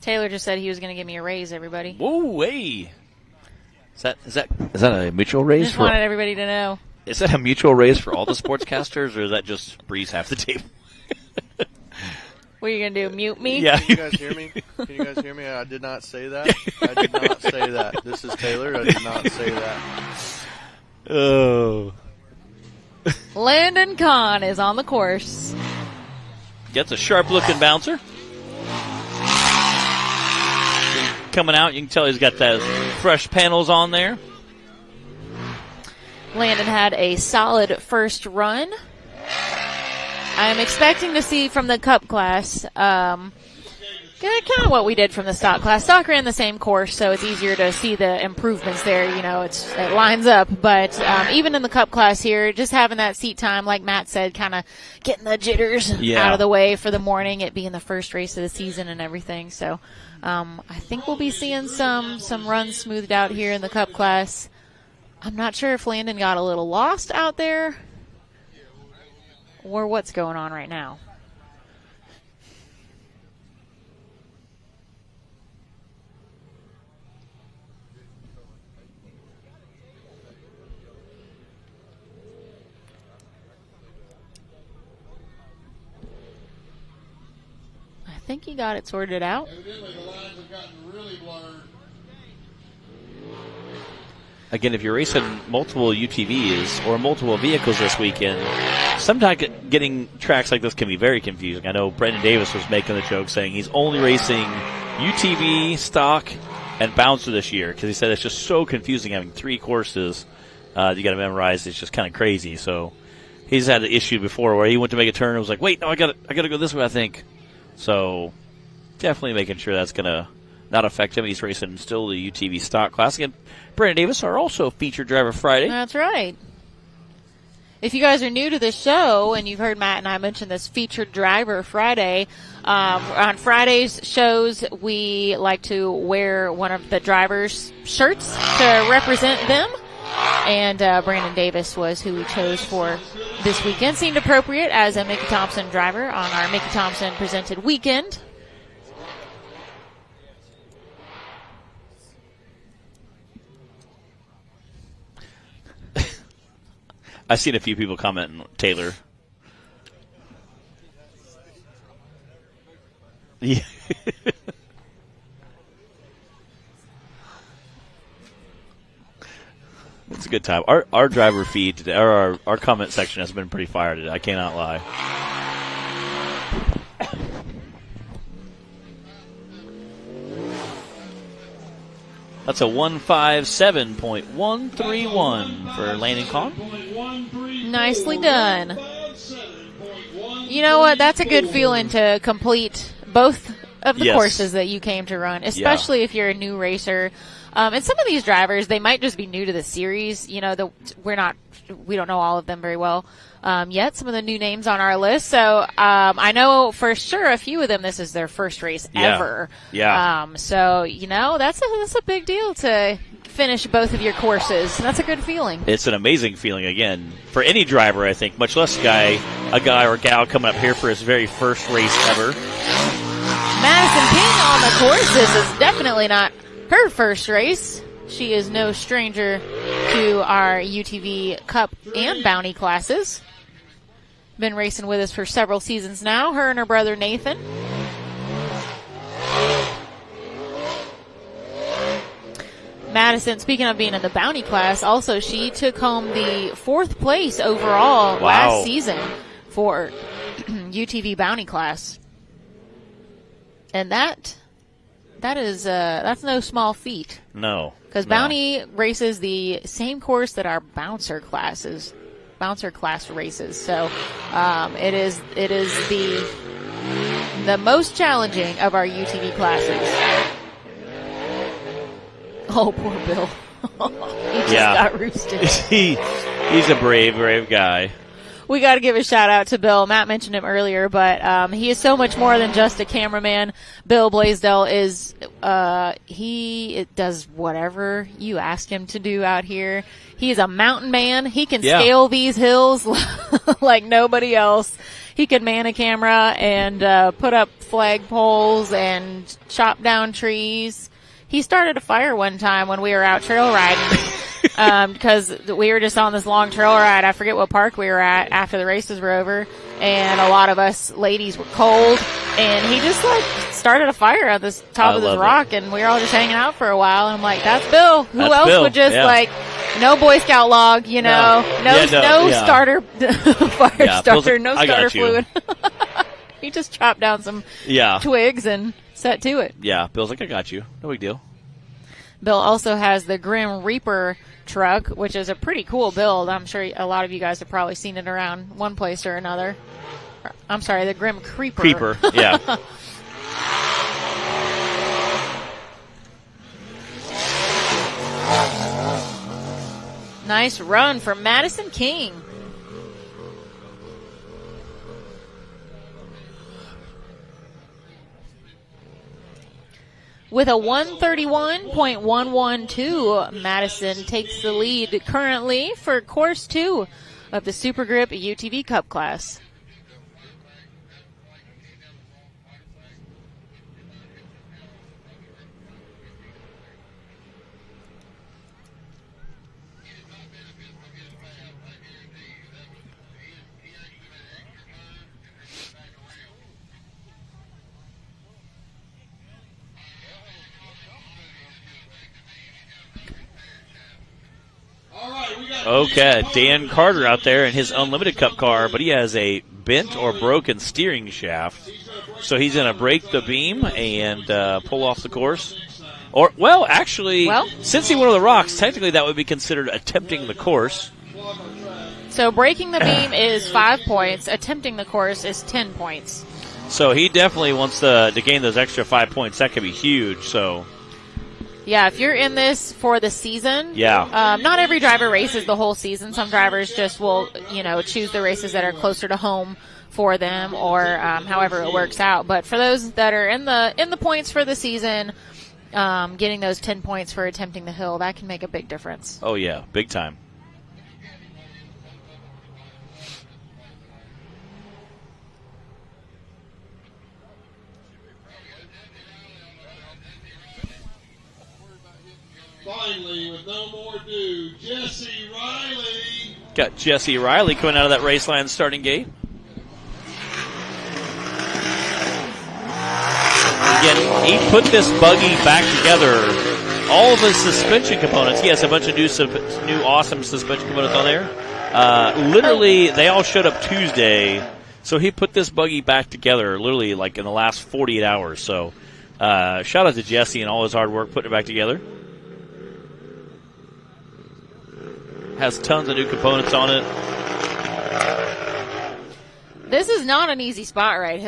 Taylor just said he was going to give me a raise, everybody. Whoa, hey. Is that a mutual raise? Just wanted everybody to know. Is that a mutual raise for all the sportscasters, or is that just Breeze half the table? What are you going to do, mute me? Yeah. Can you guys hear me? Can you guys hear me? I did not say that. I did not say that. This is Taylor. I did not say that. Oh. Landon Kahn is on the course. Gets a sharp-looking bouncer. Coming out, you can tell he's got those fresh panels on there. Landon had a solid first run. I'm expecting to see from the Cup class kind of what we did from the stock class. Stock ran the same course, so it's easier to see the improvements there. You know, it lines up. But even in the Cup class here, just having that seat time, like Matt said, kind of getting the jitters out of the way for the morning, it being the first race of the season and everything. So I think we'll be seeing some runs smoothed out here in the Cup class. I'm not sure if Landon got a little lost out there or what's going on right now. I think he got it sorted out. Evidently, the lines have gotten really blurred. Again, if you're racing multiple UTVs or multiple vehicles this weekend, sometimes getting tracks like this can be very confusing. I know Brendan Davis was making the joke saying he's only racing UTV, stock, and bouncer this year because he said it's just so confusing having 3 courses you got to memorize. It's just kind of crazy. So he's had an issue before where he went to make a turn and was like, wait, no, I got to go this way, I think. So definitely making sure that's going to not affect him. He's racing still the UTV stock class. Again, Brandon Davis, are also featured driver Friday. That's right. If you guys are new to the show and you've heard Matt and I mention this featured driver Friday, on Friday's shows we like to wear one of the drivers' shirts to represent them. And Brandon Davis was who we chose for this weekend. Seemed appropriate as a Mickey Thompson driver on our Mickey Thompson presented weekend. I've seen a few people commenting, Taylor. Yeah. It's a good time. Our driver feed today, our comment section has been pretty fire today. I cannot lie. That's a 157.131 for Landon Kahn. Nicely done. You know what? That's a good feeling to complete both of the courses that you came to run, especially if you're a new racer. And some of these drivers, they might just be new to the series. You know, we don't know all of them very well yet. Some of the new names on our list. So I know for sure a few of them, this is their first race ever. Yeah. So, you know, that's a big deal to finish both of your courses. That's a good feeling. It's an amazing feeling, again, for any driver, I think, much less a guy or gal coming up here for his very first race ever. Madison King on the course. This is definitely not her first race. She is no stranger to our UTV Cup and Bounty classes. Been racing with us for several seasons now, her and her brother Nathan. Madison, speaking of being in the Bounty class, also she took home the 4th place overall last season for UTV Bounty class. And that's no small feat. No. Because Bounty races the same course that our bouncer class races. So it is the most challenging of our UTV classes. Oh, poor Bill. He just got roosted. He's a brave guy. We got to give a shout out to Bill. Matt mentioned him earlier, but he is so much more than just a cameraman. Bill Blaisdell is he does whatever you ask him to do out here. He is a mountain man. He can scale these hills like nobody else. he could man a camera and put up flag poles and chop down trees. He started a fire one time when we were out trail riding because we were just on this long trail ride. I forget what park we were at after the races were over, and a lot of us ladies were cold, and he just like started a fire at the top of this rock, and we were all just hanging out for a while. And I'm like, that's Bill. Who else Bill. would just like no Boy Scout log, you know, no starter fire starter, no starter fluid. He just chopped down some twigs and set to it. Yeah, Bill's like, I got you. No big deal. Bill also has the Grim Reaper truck, which is a pretty cool build. I'm sure a lot of you guys have probably seen it around one place or another. I'm sorry, the Grim Creeper. Creeper, yeah. Nice run from Madison King. With a 131.112, Madison takes the lead currently for Course 2 of the Super Grip UTV Cup class. Okay, Dan Carter out there in his Unlimited Cup car, but he has a bent or broken steering shaft. So he's going to break the beam and pull off the course. Or, well, actually, since he went over the rocks, technically that would be considered attempting the course. So breaking the beam is 5 points. Attempting the course is 10 points. So he definitely wants to gain those extra 5 points. That could be huge, so... Yeah, if you're in this for the season, not every driver races the whole season. Some drivers just will, choose the races that are closer to home for them, or however it works out. But for those that are in the points for the season, getting those 10 points for attempting the hill, that can make a big difference. Oh yeah, big time. Finally, with no more ado, Jesse Riley. Got Jesse Riley coming out of that race line starting gate. Again, he put this buggy back together. All of his suspension components. He has a bunch of new awesome suspension components on there. Literally, they all showed up Tuesday. So he put this buggy back together literally like in the last 48 hours. So shout out to Jesse and all his hard work putting it back together. Has tons of new components on it. This is not an easy spot right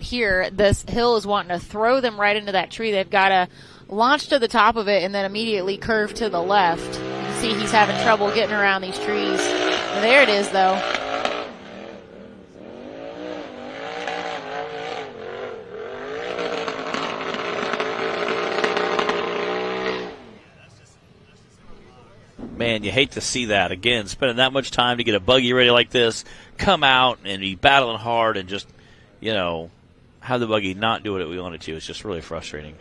here. This hill is wanting to throw them right into that tree. They've got to launch to the top of it and then immediately curve to the left. You can see he's having trouble getting around these trees. And there it is, though. Man, you hate to see that. Again, spending that much time to get a buggy ready like this, come out and be battling hard and just, have the buggy not do what we wanted to. It's just really frustrating.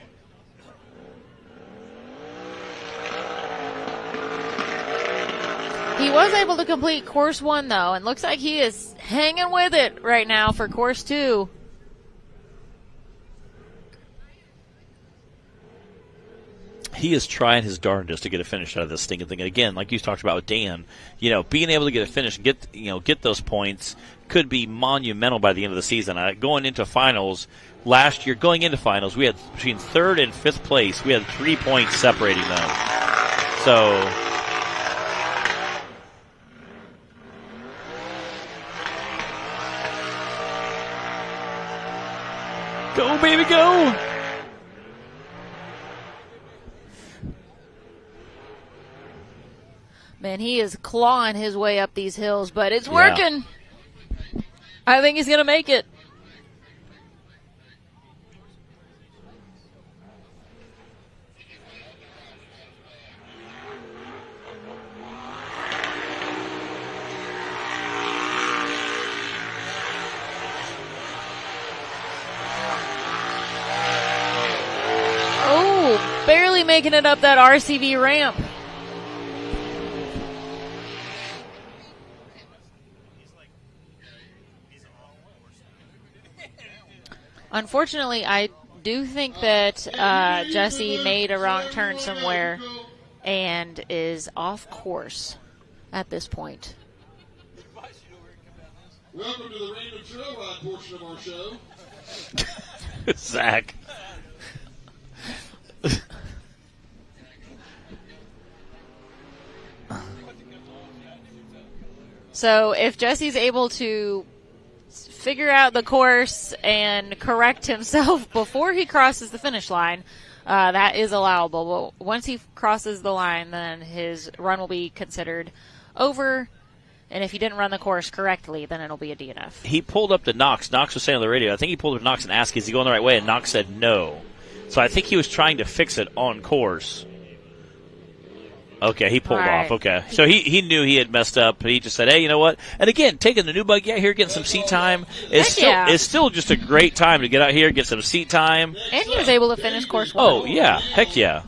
He was able to complete Course 1, though, and looks like he is hanging with it right now for Course 2. He is trying his darndest to get a finish out of this stinking thing. And again, like you talked about with Dan, being able to get a finish and get those points could be monumental by the end of the season. Going into finals, last year, we had between third and fifth place, we had 3 points separating them. So, go, baby, go! Man, he is clawing his way up these hills, but it's working. Yeah. I think he's going to make it. making it up that RCV ramp. Unfortunately, I do think that Jesse made a wrong turn somewhere and is off course at this point. Welcome to the random trail ride portion of our show. Zach. So if Jesse's able to figure out the course and correct himself before he crosses the finish line, that is allowable. But once he crosses the line, then his run will be considered over. And if he didn't run the course correctly, then it'll be a DNF. He pulled up to Knox. Knox was saying on the radio, I think he pulled up to Knox and asked, is he going the right way? And Knox said no. So I think he was trying to fix it on course. Okay, he pulled off. Okay. So he knew he had messed up. He just said, hey, you know what? And again, taking the new buggy out here, getting some seat time, it's still just a great time to get out here, get some seat time. And he was able to finish course 1. Oh, yeah. Heck yeah.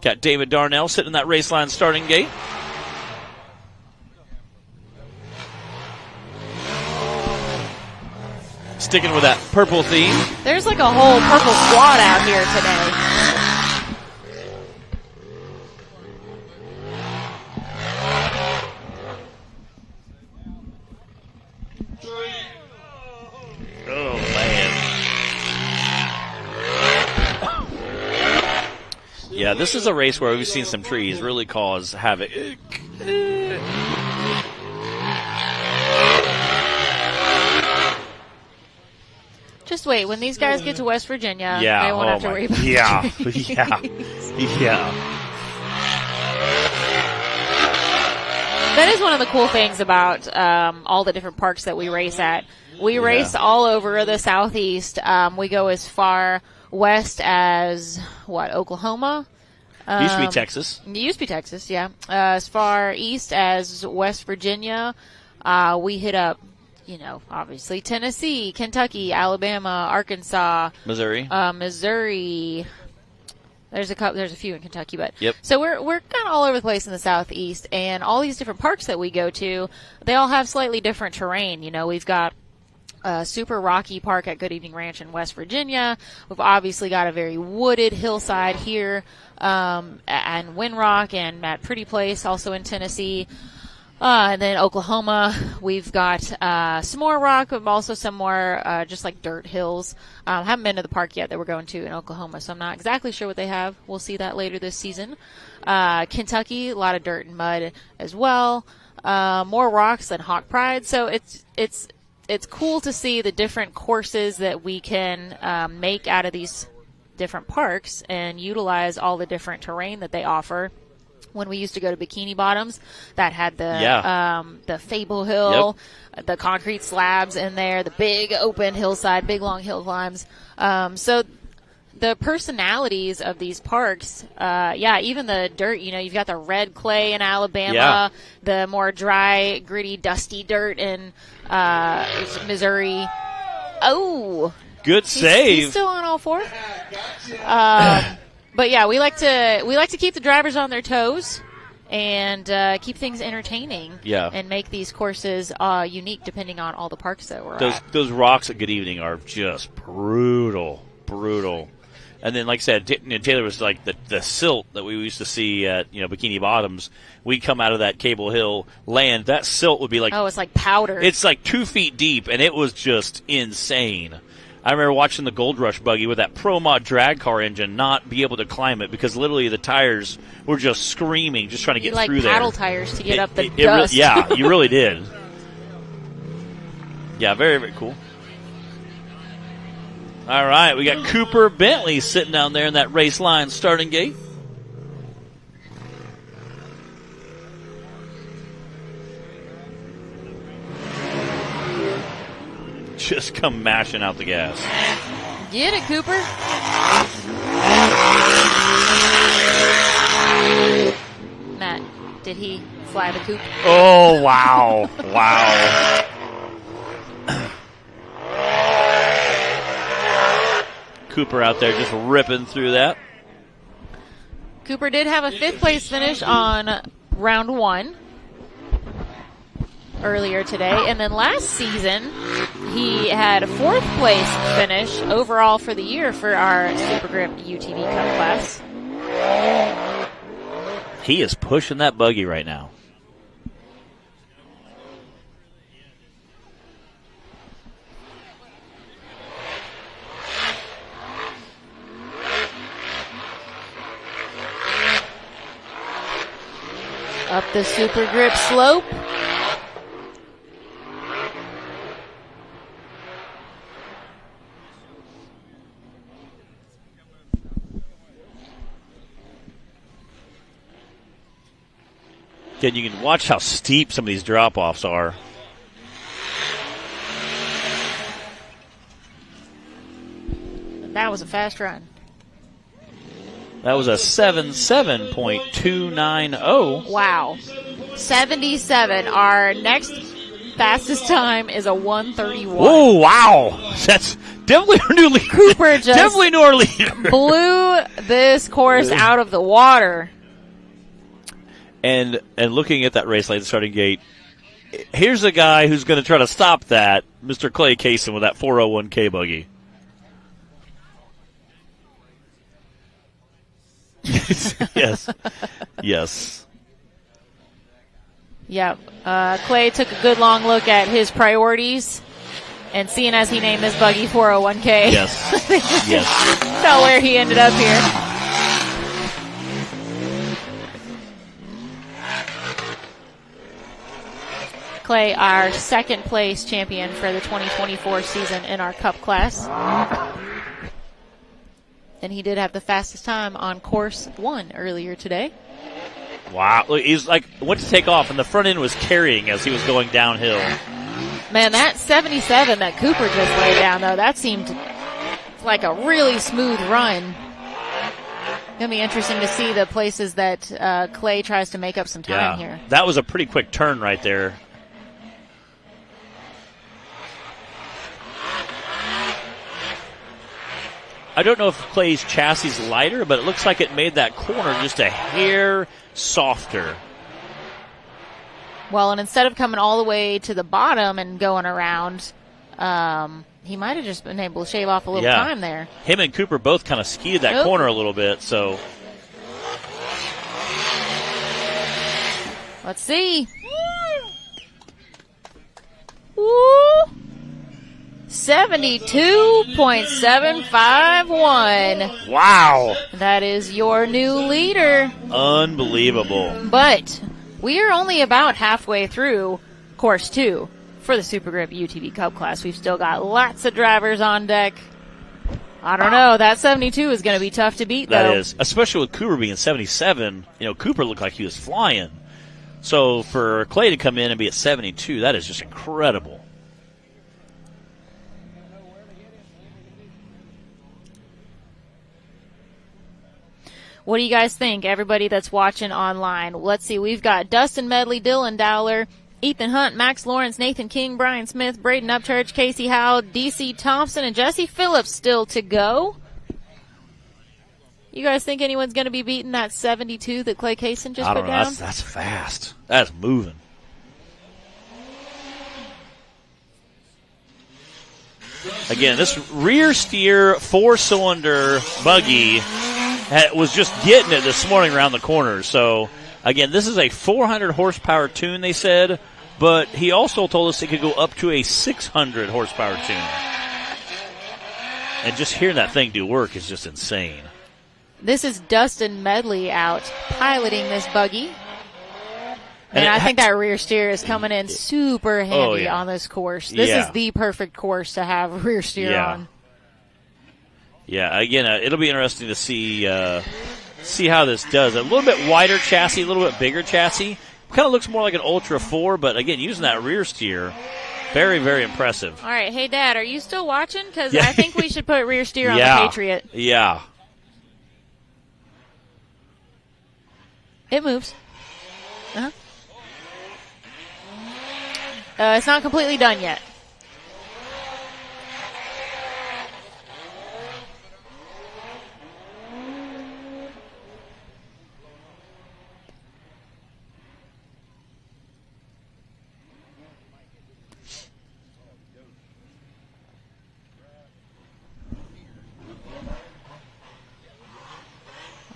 Got David Darnell sitting in that race line starting gate. Sticking with that purple theme. There's like a whole purple squad out here today. Oh, man. Yeah, this is a race where we've seen some trees really cause havoc. Just wait. When these guys get to West Virginia, yeah, they won't have to worry about yeah, trees. yeah. That is one of the cool things about all the different parks that we race at. We race all over the Southeast. We go as far west as, Oklahoma? Used to be Texas. Used to be Texas, yeah. As far east as West Virginia. We hit up, obviously Tennessee, Kentucky, Alabama, Arkansas, Missouri. Missouri. There's a few in Kentucky, but yep. So we're kind of all over the place in the Southeast, and all these different parks that we go to, they all have slightly different terrain. We've got a super rocky park at Good Evening Ranch in West Virginia. We've obviously got a very wooded hillside here, and Winrock and at Pretty Place, also in Tennessee. And then Oklahoma, we've got some more rock, but also some more just like dirt hills. Haven't been to the park yet that we're going to in Oklahoma, so I'm not exactly sure what they have. We'll see that later this season. Kentucky, a lot of dirt and mud as well. More rocks than Hawk Pride, so it's cool to see the different courses that we can make out of these different parks and utilize all the different terrain that they offer. When we used to go to Bikini Bottoms, that had the Fable Hill, the concrete slabs in there, the big open hillside, big long hill climbs. So the personalities of these parks, even the dirt, you've got the red clay in Alabama, the more dry, gritty, dusty dirt in Missouri. Oh, good save. He's still on all four. But yeah, we like to keep the drivers on their toes and keep things entertaining. Yeah. And make these courses unique depending on all the parks that we're at. Those rocks at Good Evening are just brutal. And then, like I said, Taylor was like the silt that we used to see at Bikini Bottoms. We'd come out of that Cable Hill land. That silt would be like, it's like powder. It's like 2 feet deep, and it was just insane. I remember watching the Gold Rush buggy with that Pro Mod drag car engine not be able to climb it because literally the tires were just screaming, just trying to get through there. Like paddle tires to get up the dust. You really did. Yeah, very, very cool. All right, we got Cooper Bentley sitting down there in that race line starting gate. Just come mashing out the gas. Get it, Cooper. Matt, did he fly the coop? Oh, wow. Wow. Cooper out there just ripping through that. Cooper did have a 5th place finish on round 1 earlier today. And then last season, he had a 4th place finish overall for the year for our Super Grip UTV Cup class. He is pushing that buggy right now. Up the Super Grip slope. Again, you can watch how steep some of these drop-offs are. That was a fast run. That was a 77.290. Wow. 77. Our next fastest time is a 131. Oh, wow. That's definitely our new leader. Cooper just definitely new our leader. blew this course out of the water. And looking at that race light, the starting gate, here's a guy who's going to try to stop that, Mr. Clay Kaysen with that 401K buggy. Yes. Yes. Yep. Clay took a good long look at his priorities, and seeing as he named this buggy 401K. Yes. Yes. Know where he ended up here. Clay, our 2nd place champion for the 2024 season in our Cup class. And he did have the fastest time on course 1 earlier today. Wow. Look, he's like, went to take off, and the front end was carrying as he was going downhill. Man, that 77 that Cooper just laid down, though, that seemed like a really smooth run. It'll be interesting to see the places that Clay tries to make up some time here. That was a pretty quick turn right there. I don't know if Clay's chassis is lighter, but it looks like it made that corner just a hair softer. Well, and instead of coming all the way to the bottom and going around, he might have just been able to shave off a little time there. Him and Cooper both kind of skied that corner a little bit, so. Let's see. Woo! 72.751. Wow. That is your new leader. Unbelievable. But we are only about halfway through course 2 for the Super Grip UTV Cup class. We've still got lots of drivers on deck. I don't know. That 72 is going to be tough to beat, though. That is. Especially with Cooper being 77. You know, Cooper looked like he was flying. So for Clay to come in and be at 72, that is just incredible. What do you guys think, everybody that's watching online? Let's see. We've got Dustin Medley, Dylan Deler, Ethan Hunt, Max Lawrence, Nathan King, Brian Smith, Braden Upchurch, Casey Howe, DC Thompson, and Jesse Phillips still to go. You guys think anyone's going to be beating that 72 that Clay Kaysen just put down? That's fast. That's moving. Again, this rear steer 4-cylinder buggy was just getting it this morning around the corner. So, again, this is a 400 horsepower tune, they said, but he also told us it could go up to a 600 horsepower tune. And just hearing that thing do work is just insane. This is Dustin Medley out piloting this buggy. And I think that rear steer is coming in super handy on this course. This is the perfect course to have a rear steer on. Yeah, again, it'll be interesting to see how this does. A little bit wider chassis, a little bit bigger chassis. Kind of looks more like an Ultra 4, but again, using that rear steer, very, very impressive. All right, hey, Dad, are you still watching? Because I think we should put rear steer on the Patriot. Yeah. It moves. Uh-huh. It's not completely done yet.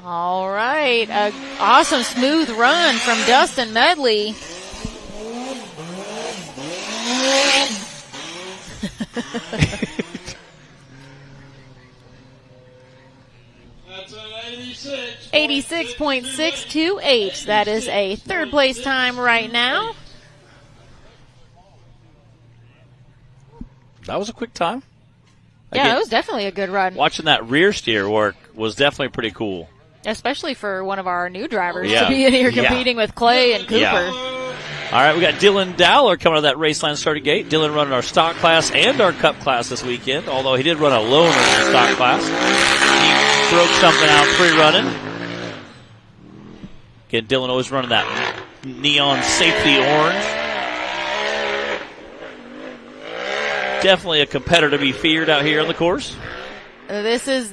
All right. An awesome smooth run from Dustin Medley. That's an 86. 86.628. That is a third place time right now. That was a quick time. Yeah, Again, it was definitely a good run. watching that rear steer work was definitely pretty cool. Especially for one of our new drivers Yeah. to be in here Yeah. competing with Clay and Cooper. Yeah. All right, we got Dylan Deler coming out of that race line starting gate. Dylan running our stock class and our cup class this weekend, although he did run a loner in the stock class. He broke something out pre-running. Again, Dylan always running that neon safety orange. Definitely a competitor to be feared out here on the course. This is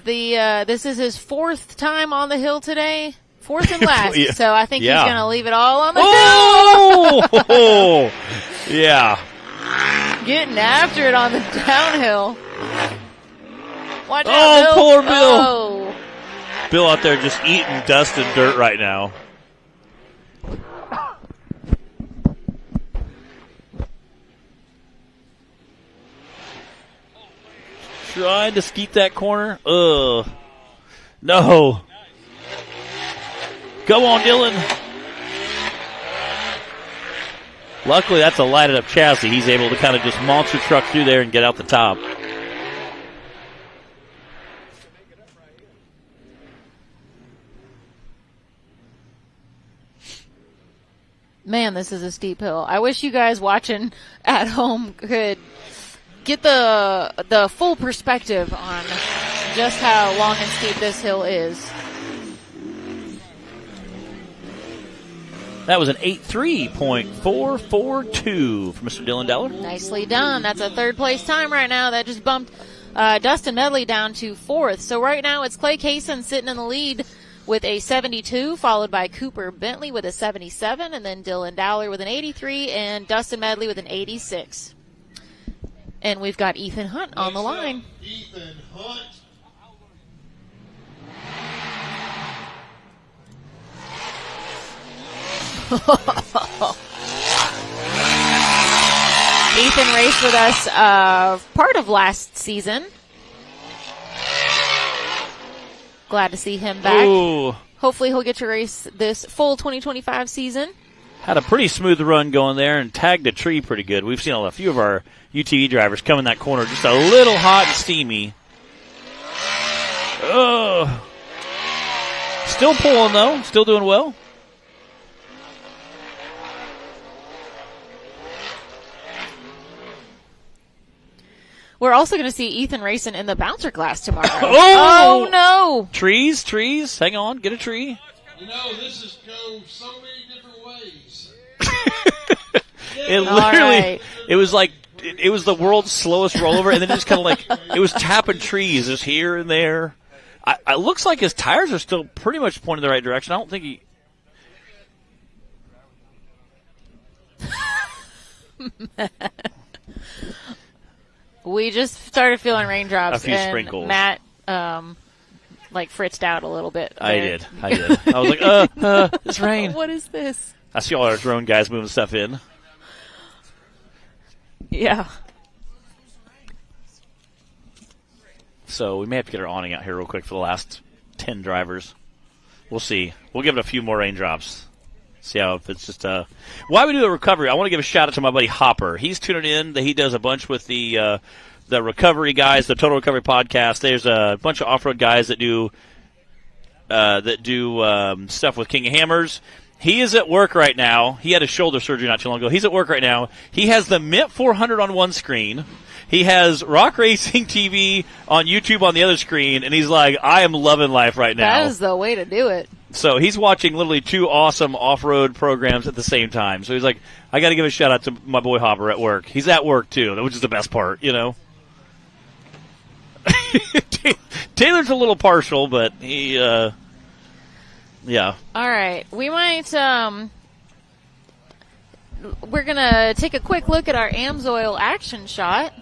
his fourth time on the hill today. Fourth and last. Yeah. So I think Yeah. he's going to leave it all on the Oh! Yeah. hill. Getting after it on the downhill. Watch Oh, out, Bill. poor Bill. Oh. Bill out there just eating dust and dirt right now. Trying to skeet that corner. Ugh. No. Go on, Dylan. Luckily, that's a lighted up chassis. He's able to kind of just monster truck through there and get out the top. Man, this is a steep hill. I wish you guys watching at home could get the full perspective on just how long and steep this hill is. That was an 8.3.442 for Mr. Dylan Deler. Nicely done. That's a third place time right now. That just bumped Dustin Medley down to fourth. So right now it's Clay Kaysen sitting in the lead with a 72, followed by Cooper Bentley with a 77, and then Dylan Dowler with an 83, and Dustin Medley with an 86. And we've got Ethan Hunt on the line. Ethan Hunt. Ethan raced with us part of last season. Glad to see him back. Ooh. Hopefully he'll get to race this full 2025 season. Had a pretty smooth run going there and tagged a tree pretty good. We've seen a few of our UTV drivers come in that corner just a little hot and steamy. Ugh. Still pulling, though. Still doing well. We're also going to see Ethan racing in the bouncer class tomorrow. Oh! No! Trees. Hang on. Get a tree. You know, this is go so many different ways. It All literally, right. it was like, it was the world's slowest rollover, and then it just kind of like, it was tapping trees just here and there. It looks like his tires are still pretty much pointing the right direction. I don't think he... We just started feeling raindrops. A few and sprinkles. Matt, fritzed out a little bit. I there. did. I was like, it's rain. What is this? I see all our drone guys moving stuff in. Yeah. So we may have to get our awning out here real quick for the last 10 drivers. We'll see. We'll give it a few more raindrops. See how if it's just Why we do a recovery, I want to give a shout out to my buddy Hopper. He's tuning in. He does a bunch with the recovery guys, the Total Recovery Podcast. There's a bunch of off-road guys that do stuff with King of Hammers. He is at work right now. He had a shoulder surgery not too long ago. He's at work right now. He has the Mint 400 on one screen. He has Rock Racing TV on YouTube on the other screen, and he's like, I am loving life right now. That is the way to do it. So he's watching literally two awesome off-road programs at the same time. So he's like, I got to give a shout-out to my boy Hopper at work. He's at work, too, which is the best part, you know. Taylor's a little partial, but he, yeah. All right. We might, we're going to take a quick look at our AMSOIL action shot.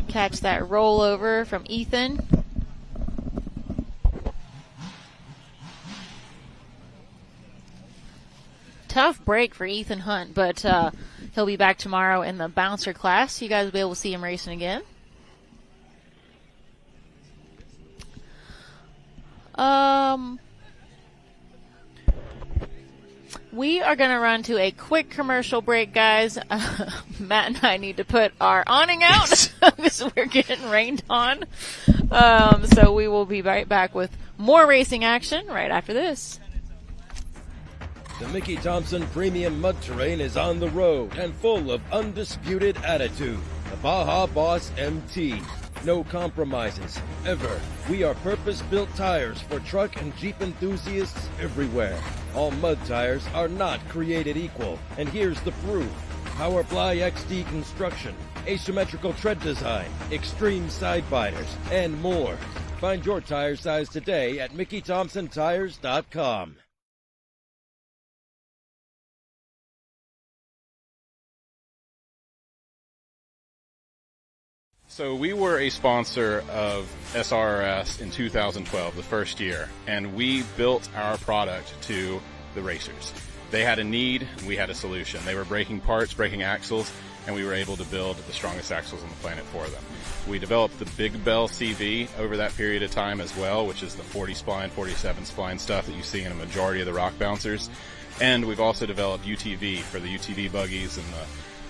Catch that rollover from Ethan. tough break for Ethan Hunt, but he'll be back tomorrow in the bouncer class. You guys will be able to see him racing again. We are going to run to a quick commercial break, guys. Matt and I need to put our awning out because we're getting rained on. So we will be right back with more racing action right after this. The Mickey Thompson Premium Mud Terrain is on the road and full of undisputed attitude. The Baja Boss MT. No compromises, ever. We are purpose-built tires for truck and Jeep enthusiasts everywhere. All mud tires are not created equal, and here's the proof. Powerfly XD construction, asymmetrical tread design, extreme side biters, and more. Find your tire size today at MickeyThompsonTires.com. So we were a sponsor of SRRS in 2012, the first year, and we built our product to the racers. They had a need, and we had a solution. They were breaking parts, breaking axles, and we were able to build the strongest axles on the planet for them. We developed the Big Bell CV over that period of time as well, which is the 40 spline, 47 spline stuff that you see in a majority of the rock bouncers. And we've also developed UTV for the UTV buggies and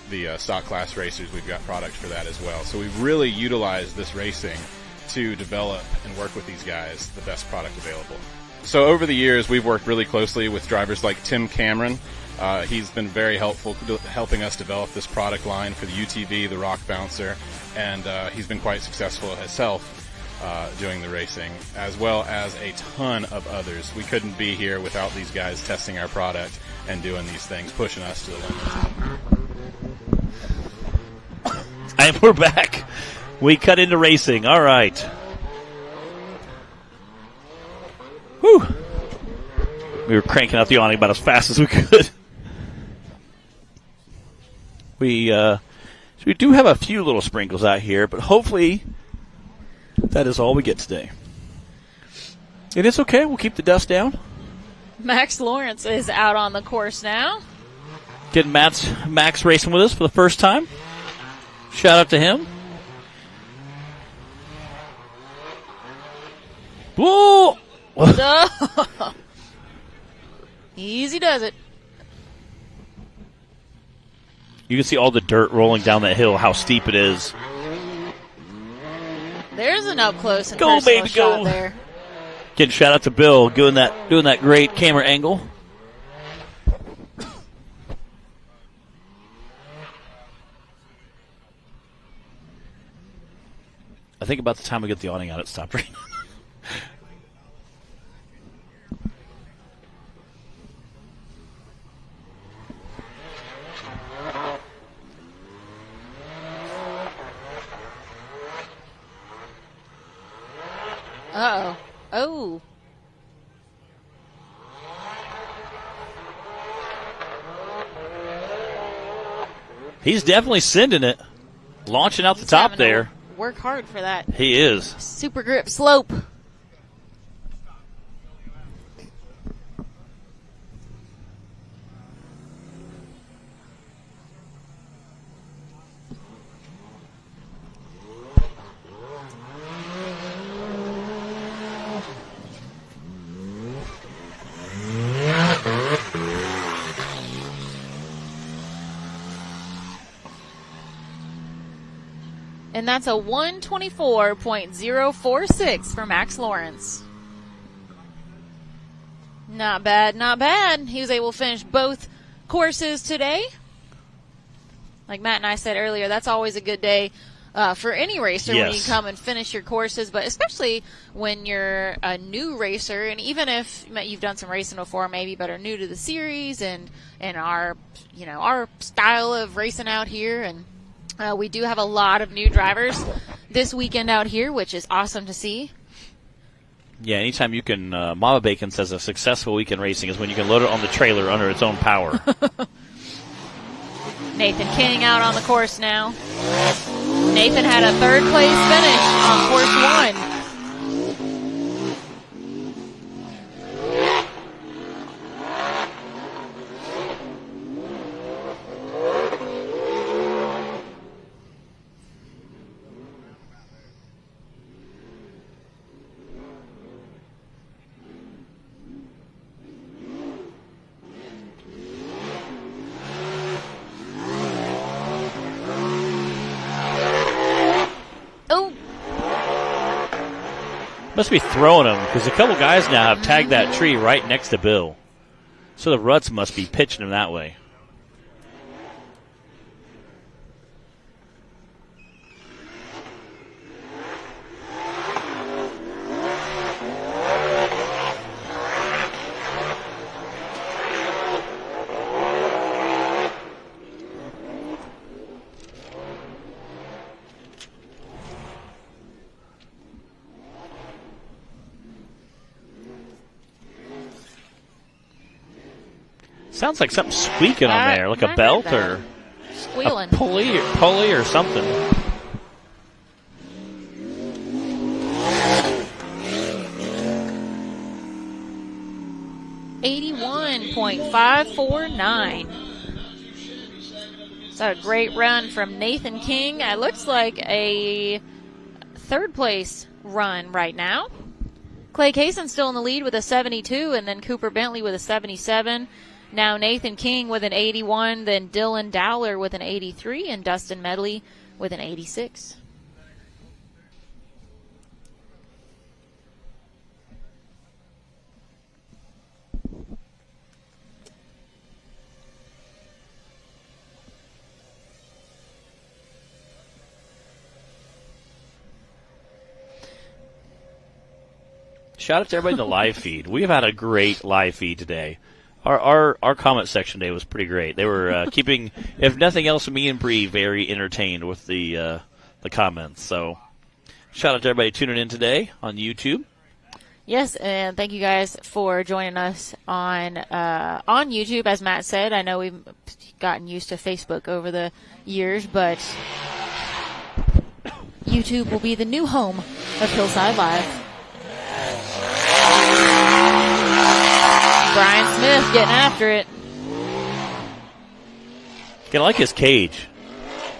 the stock class racers. We've got product for that as well. So we've really utilized this racing to develop and work with these guys the best product available. So over the years, we've worked really closely with drivers like Tim Cameron. He's been very helpful helping us develop this product line for the UTV, the rock bouncer, and he's been quite successful himself doing the racing, as well as a ton of others. We couldn't be here without these guys testing our product and doing these things, pushing us to the limits. And we're back. We cut into racing. All right. Whew. We were cranking out the awning about as fast as we could. We do have a few little sprinkles out here, but hopefully that is all we get today. And it's okay. We'll keep the dust down. Max Lawrence is out on the course now. Getting Max racing with us for the first time. Shout out to him. Whoa! Easy does it. You can see all the dirt rolling down that hill, how steep it is. There's an up close and go, personal baby, shot go. there. Getting shout out to Bill doing that great camera angle. I think about the time we get the awning out, it stopped raining. Uh-oh. Oh. He's definitely sending it. Launching out the top there. Work hard for that. He is. Super grip slope. And that's a 124.046 for Max Lawrence. Not bad, not bad. He was able to finish both courses today. Like Matt and I said earlier, that's always a good day for any racer when you come and finish your courses, but especially when you're a new racer, and even if you've done some racing before maybe, but are new to the series and our style of racing out here. And we do have a lot of new drivers this weekend out here, which is awesome to see. Yeah, anytime you can, Mama Bacon says a successful weekend racing is when you can load it on the trailer under its own power. Nathan King out on the course now. Nathan had a third place finish on course 1. Must be throwing them because a couple guys now have tagged that tree right next to Bill. So the ruts must be pitching him that way. Sounds like something squeaking on there, like a belt or squealing, a pulley or something. .549. It's a great run from Nathan King. It looks like a third place run right now. Clay Kaysen still in the lead with a 72, and then Cooper Bentley with a 77. Now Nathan King with an 81, then Dylan Dowler with an 83, and Dustin Medley with an 86. Shout out to everybody in the live feed. We've had a great live feed today. Our comment section today was pretty great. They were keeping, if nothing else, me and Bree very entertained with the comments. So shout out to everybody tuning in today on YouTube. Yes, and thank you guys for joining us on YouTube. As Matt said, I know we've gotten used to Facebook over the years, but YouTube will be the new home of Hillside Live. Brian Smith getting after it. I like his cage.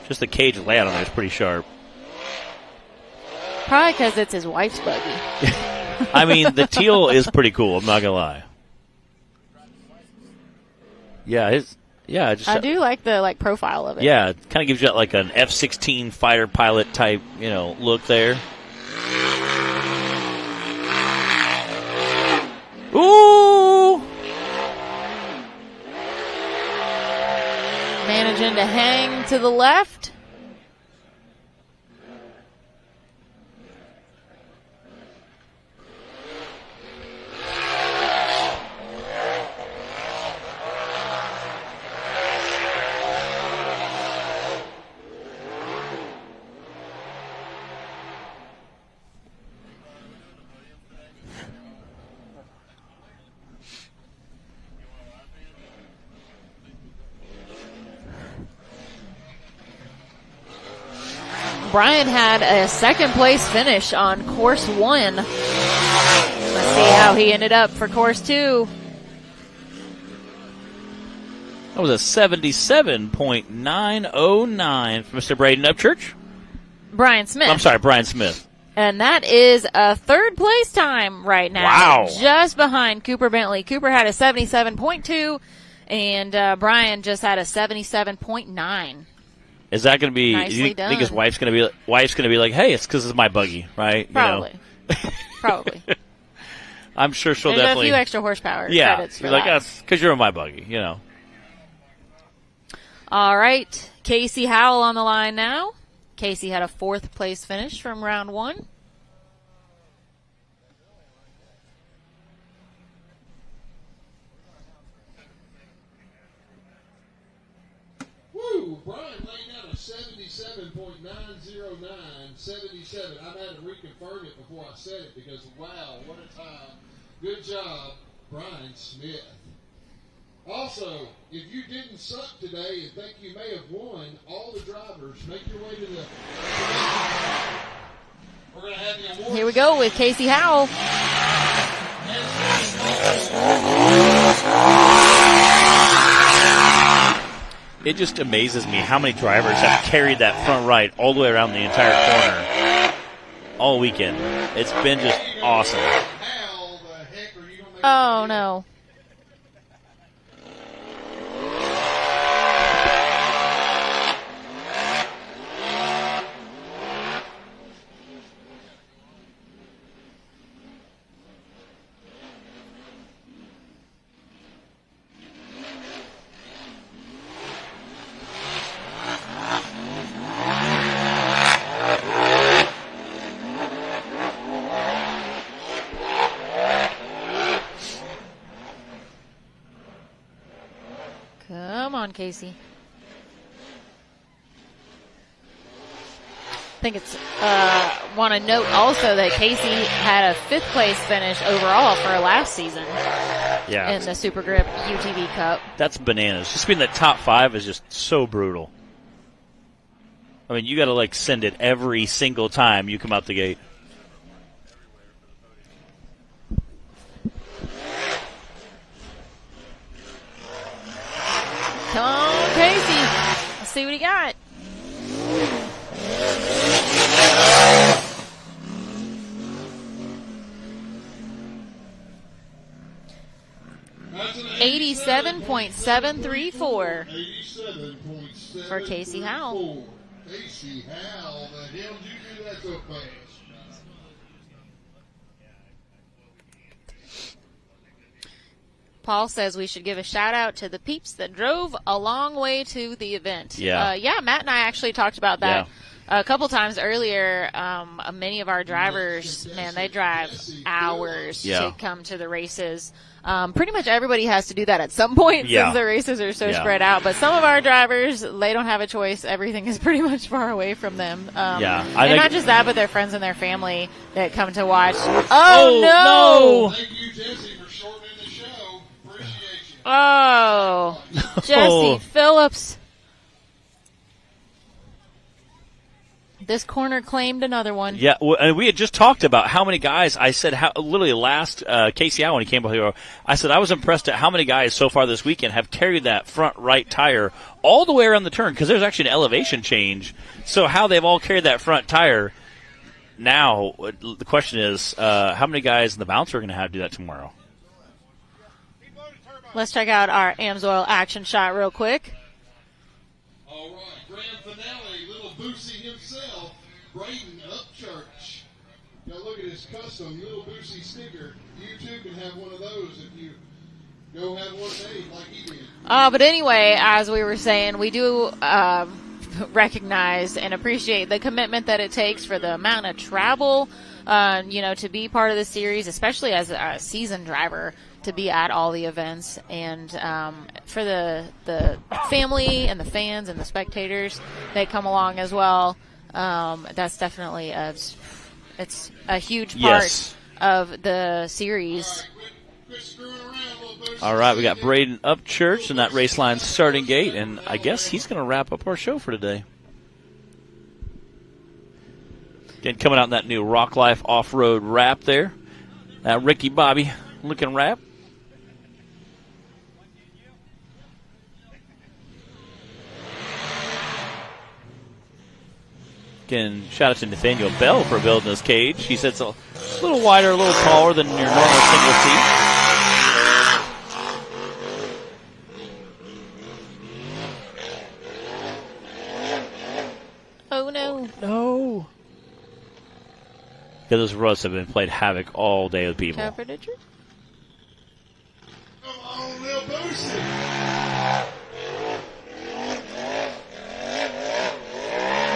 Just the cage layout on there is pretty sharp. Probably because it's his wife's buggy. I mean, the teal is pretty cool. I'm not gonna lie. Yeah, I do like the profile of it. Yeah, it kind of gives you like an F-16 fighter pilot type, look there. Ooh! Managing to hang to the left. Brian had a second place finish on course 1. Let's see how he ended up for course 2. That was a 77.909 from Mr. Braden Upchurch. Brian Smith. I'm sorry, Brian Smith. And that is a third place time right now. Wow. Just behind Cooper Bentley. Cooper had a 77.2, and Brian just had a 77.9. Is that going to be? Nicely done. Think his wife's going to be like, hey, it's because it's my buggy, right? Probably. Probably. I'm sure she'll There's definitely a few extra horsepower. Yeah, credits for you're like, that. that's because you're in my buggy, All right, Casey Howell on the line now. Casey had a fourth place finish from round 1. Woo! Brian laid out a 77.909, 77. I've had to reconfirm it before I said it because, wow, what a time. Good job, Brian Smith. Also, if you didn't suck today and think you may have won, all the drivers, make your way to the... We're going to have the awards. Here we go with Casey Howell. It just amazes me how many drivers have carried that front right all the way around the entire corner all weekend. It's been just awesome. Oh, no. on, Casey. I think it's want to note also that Casey had a 5th place finish overall for last season. Yeah. In the Super Grip UTV Cup. That's bananas. Just being the top 5 is just so brutal. I mean, you got to like send it every single time you come out the gate. Come on, Casey. Let's see what he got. $87.734 for Casey Howell. Casey Howell, the hell did you do that so fast? Paul says we should give a shout out to the peeps that drove a long way to the event. Yeah. Matt and I actually talked about that a couple times earlier. Many of our drivers, man, they drive hours to come to the races. Pretty much everybody has to do that at some point since the races are so spread out. But some of our drivers, they don't have a choice. Everything is pretty much far away from them. And not just that, but their friends and their family that come to watch. Oh, no! Thank you, Jesse, for shortening the show. Appreciate you. Oh, Jesse Phillips. This corner claimed another one. Yeah, and we had just talked about how many guys. I said, literally last Casey Allen, when he came up here, I said I was impressed at how many guys so far this weekend have carried that front right tire all the way around the turn, because there's actually an elevation change. So how they've all carried that front tire. Now, the question is, how many guys in the bouncer are going to have to do that tomorrow? Let's check out our Amsoil action shot real quick. All right, grand finale, little Boosie himself, Braden Upchurch. Now look at his custom little Boosie sticker. You too can have one of those if you go have one made like he did. But anyway, as we were saying, we do recognize and appreciate the commitment that it takes for the amount of travel, to be part of the series, especially as a seasoned driver, to be at all the events, and for the family and the fans and the spectators that come along as well. That's definitely it's a huge part of the series. All right, we got Braden Upchurch in that race line starting gate, and I guess he's going to wrap up our show for today. Again, coming out in that new Rock Life off-road wrap there. That Ricky Bobby looking wrap. Again, shout out to Nathaniel Bell for building this cage. He said it's a little wider, a little taller than your normal single seat. Oh, no. No. Yeah, those ruts have been played havoc all day with people. Covered it. Come on, little Boosie.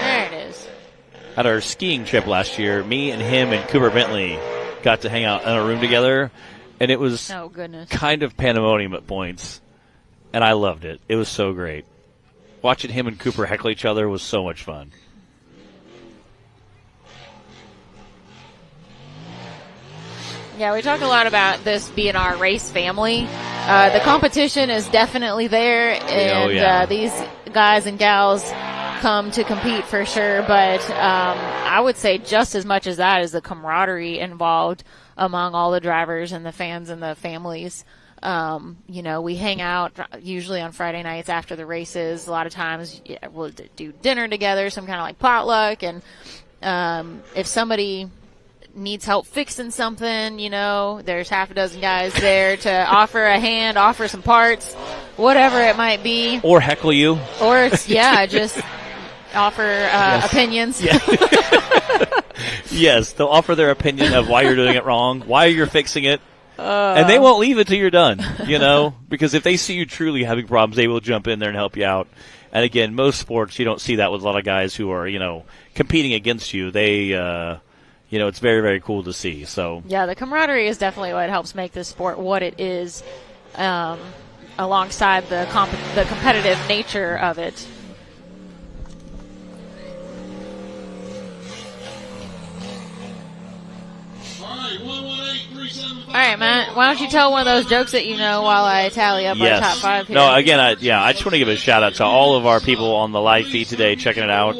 There it is. At our skiing trip last year, me and him and Cooper Bentley got to hang out in a room together, and it was kind of pandemonium at points, and I loved it. It was so great. Watching him and Cooper heckle each other was so much fun. Yeah, we talk a lot about this being our race family. The competition is definitely there, and these guys and gals come to compete for sure, but I would say just as much as that is the camaraderie involved among all the drivers and the fans and the families. We hang out usually on Friday nights after the races. A lot of times we'll do dinner together, some kind of like potluck, and if somebody needs help fixing something, there's half a dozen guys there to offer a hand, offer some parts, whatever it might be. Or heckle you. Or, just offer opinions. Yeah. Yes, they'll offer their opinion of why you're doing it wrong, why you're fixing it. And they won't leave it till you're done, because if they see you truly having problems, they will jump in there and help you out. And again, most sports, you don't see that with a lot of guys who are, competing against you. They, it's very, very cool to see. So yeah, the camaraderie is definitely what helps make this sport what it is. alongside the competitive nature of it. All right, Matt, why don't you tell one of those jokes that you know while I tally up our top 5 here? No, again, I just want to give a shout-out to all of our people on the live feed today checking it out.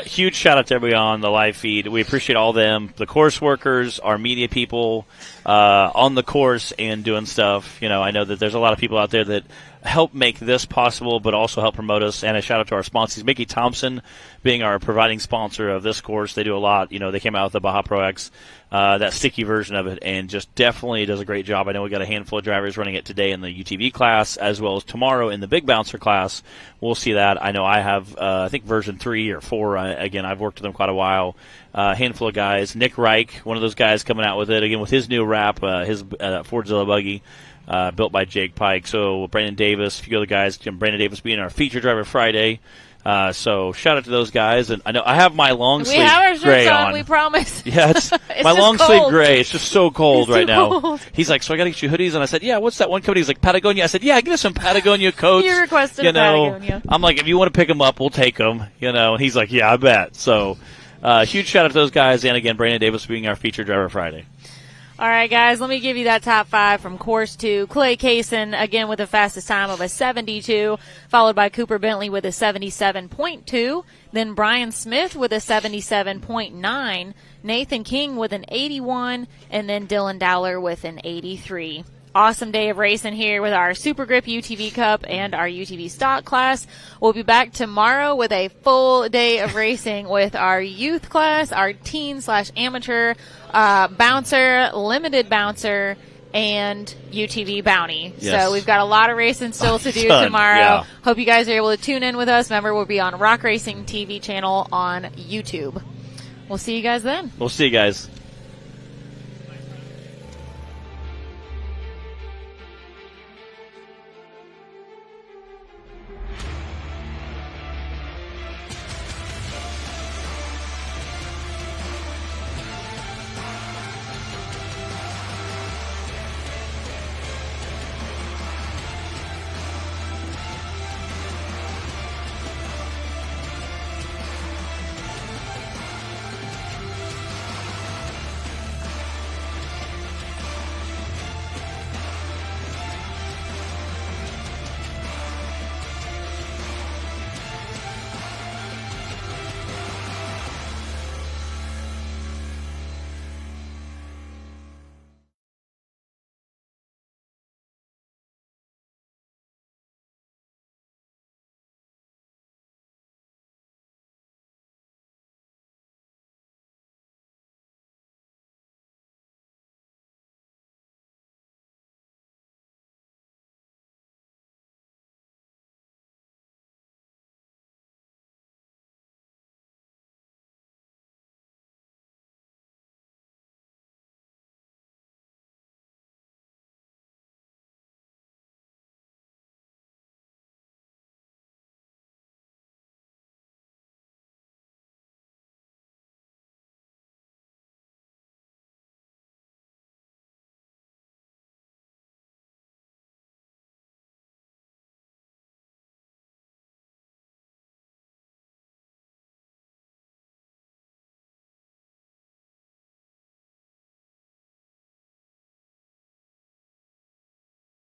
Huge shout-out to everybody on the live feed. We appreciate all them, the course workers, our media people on the course and doing stuff. You know, I know that there's a lot of people out there that help make this possible, but also help promote us. And a shout-out to our sponsors, Mickey Thompson being our providing sponsor of this course. They do a lot. You know, they came out with the Baja Pro X, that sticky version of it, and just definitely does a great job. I know we got a handful of drivers running it today in the UTV class, as well as tomorrow in the big bouncer class. We'll see that. I know I have, I think version 3 or 4. Again, I've worked with them quite a while. Handful of guys. Nick Reich, one of those guys coming out with it, again, with his new wrap, his Fordzilla buggy. Built by Jake Pike. So Brandon Davis, a few other guys. Brandon Davis being our feature driver Friday. So shout out to those guys. And I know I have my long sleeve gray on. We promise. Yeah, it's my long sleeve gray. It's just so cold right now. He's like, so I got to get you hoodies. And I said, yeah, what's that one company? He's like, Patagonia. I said, yeah, get us some Patagonia coats. You requested Patagonia. I'm like, if you want to pick them up, we'll take them. And he's like, yeah, I bet. So huge shout out to those guys. And again, Brandon Davis being our feature driver Friday. All right, guys, let me give you that top 5 from Course 2. Clay Kaysen, again, with the fastest time of a 72, followed by Cooper Bentley with a 77.2, then Brian Smith with a 77.9, Nathan King with an 81, and then Dylan Dowler with an 83. Awesome day of racing here with our Super Grip UTV Cup and our UTV stock class. We'll be back tomorrow with a full day of racing with our youth class, our teen/amateur bouncer, limited bouncer, and UTV bounty. Yes. So we've got a lot of racing still to do tomorrow. Yeah. Hope you guys are able to tune in with us. Remember, we'll be on Rock Racing TV channel on YouTube. We'll see you guys then. We'll see you guys.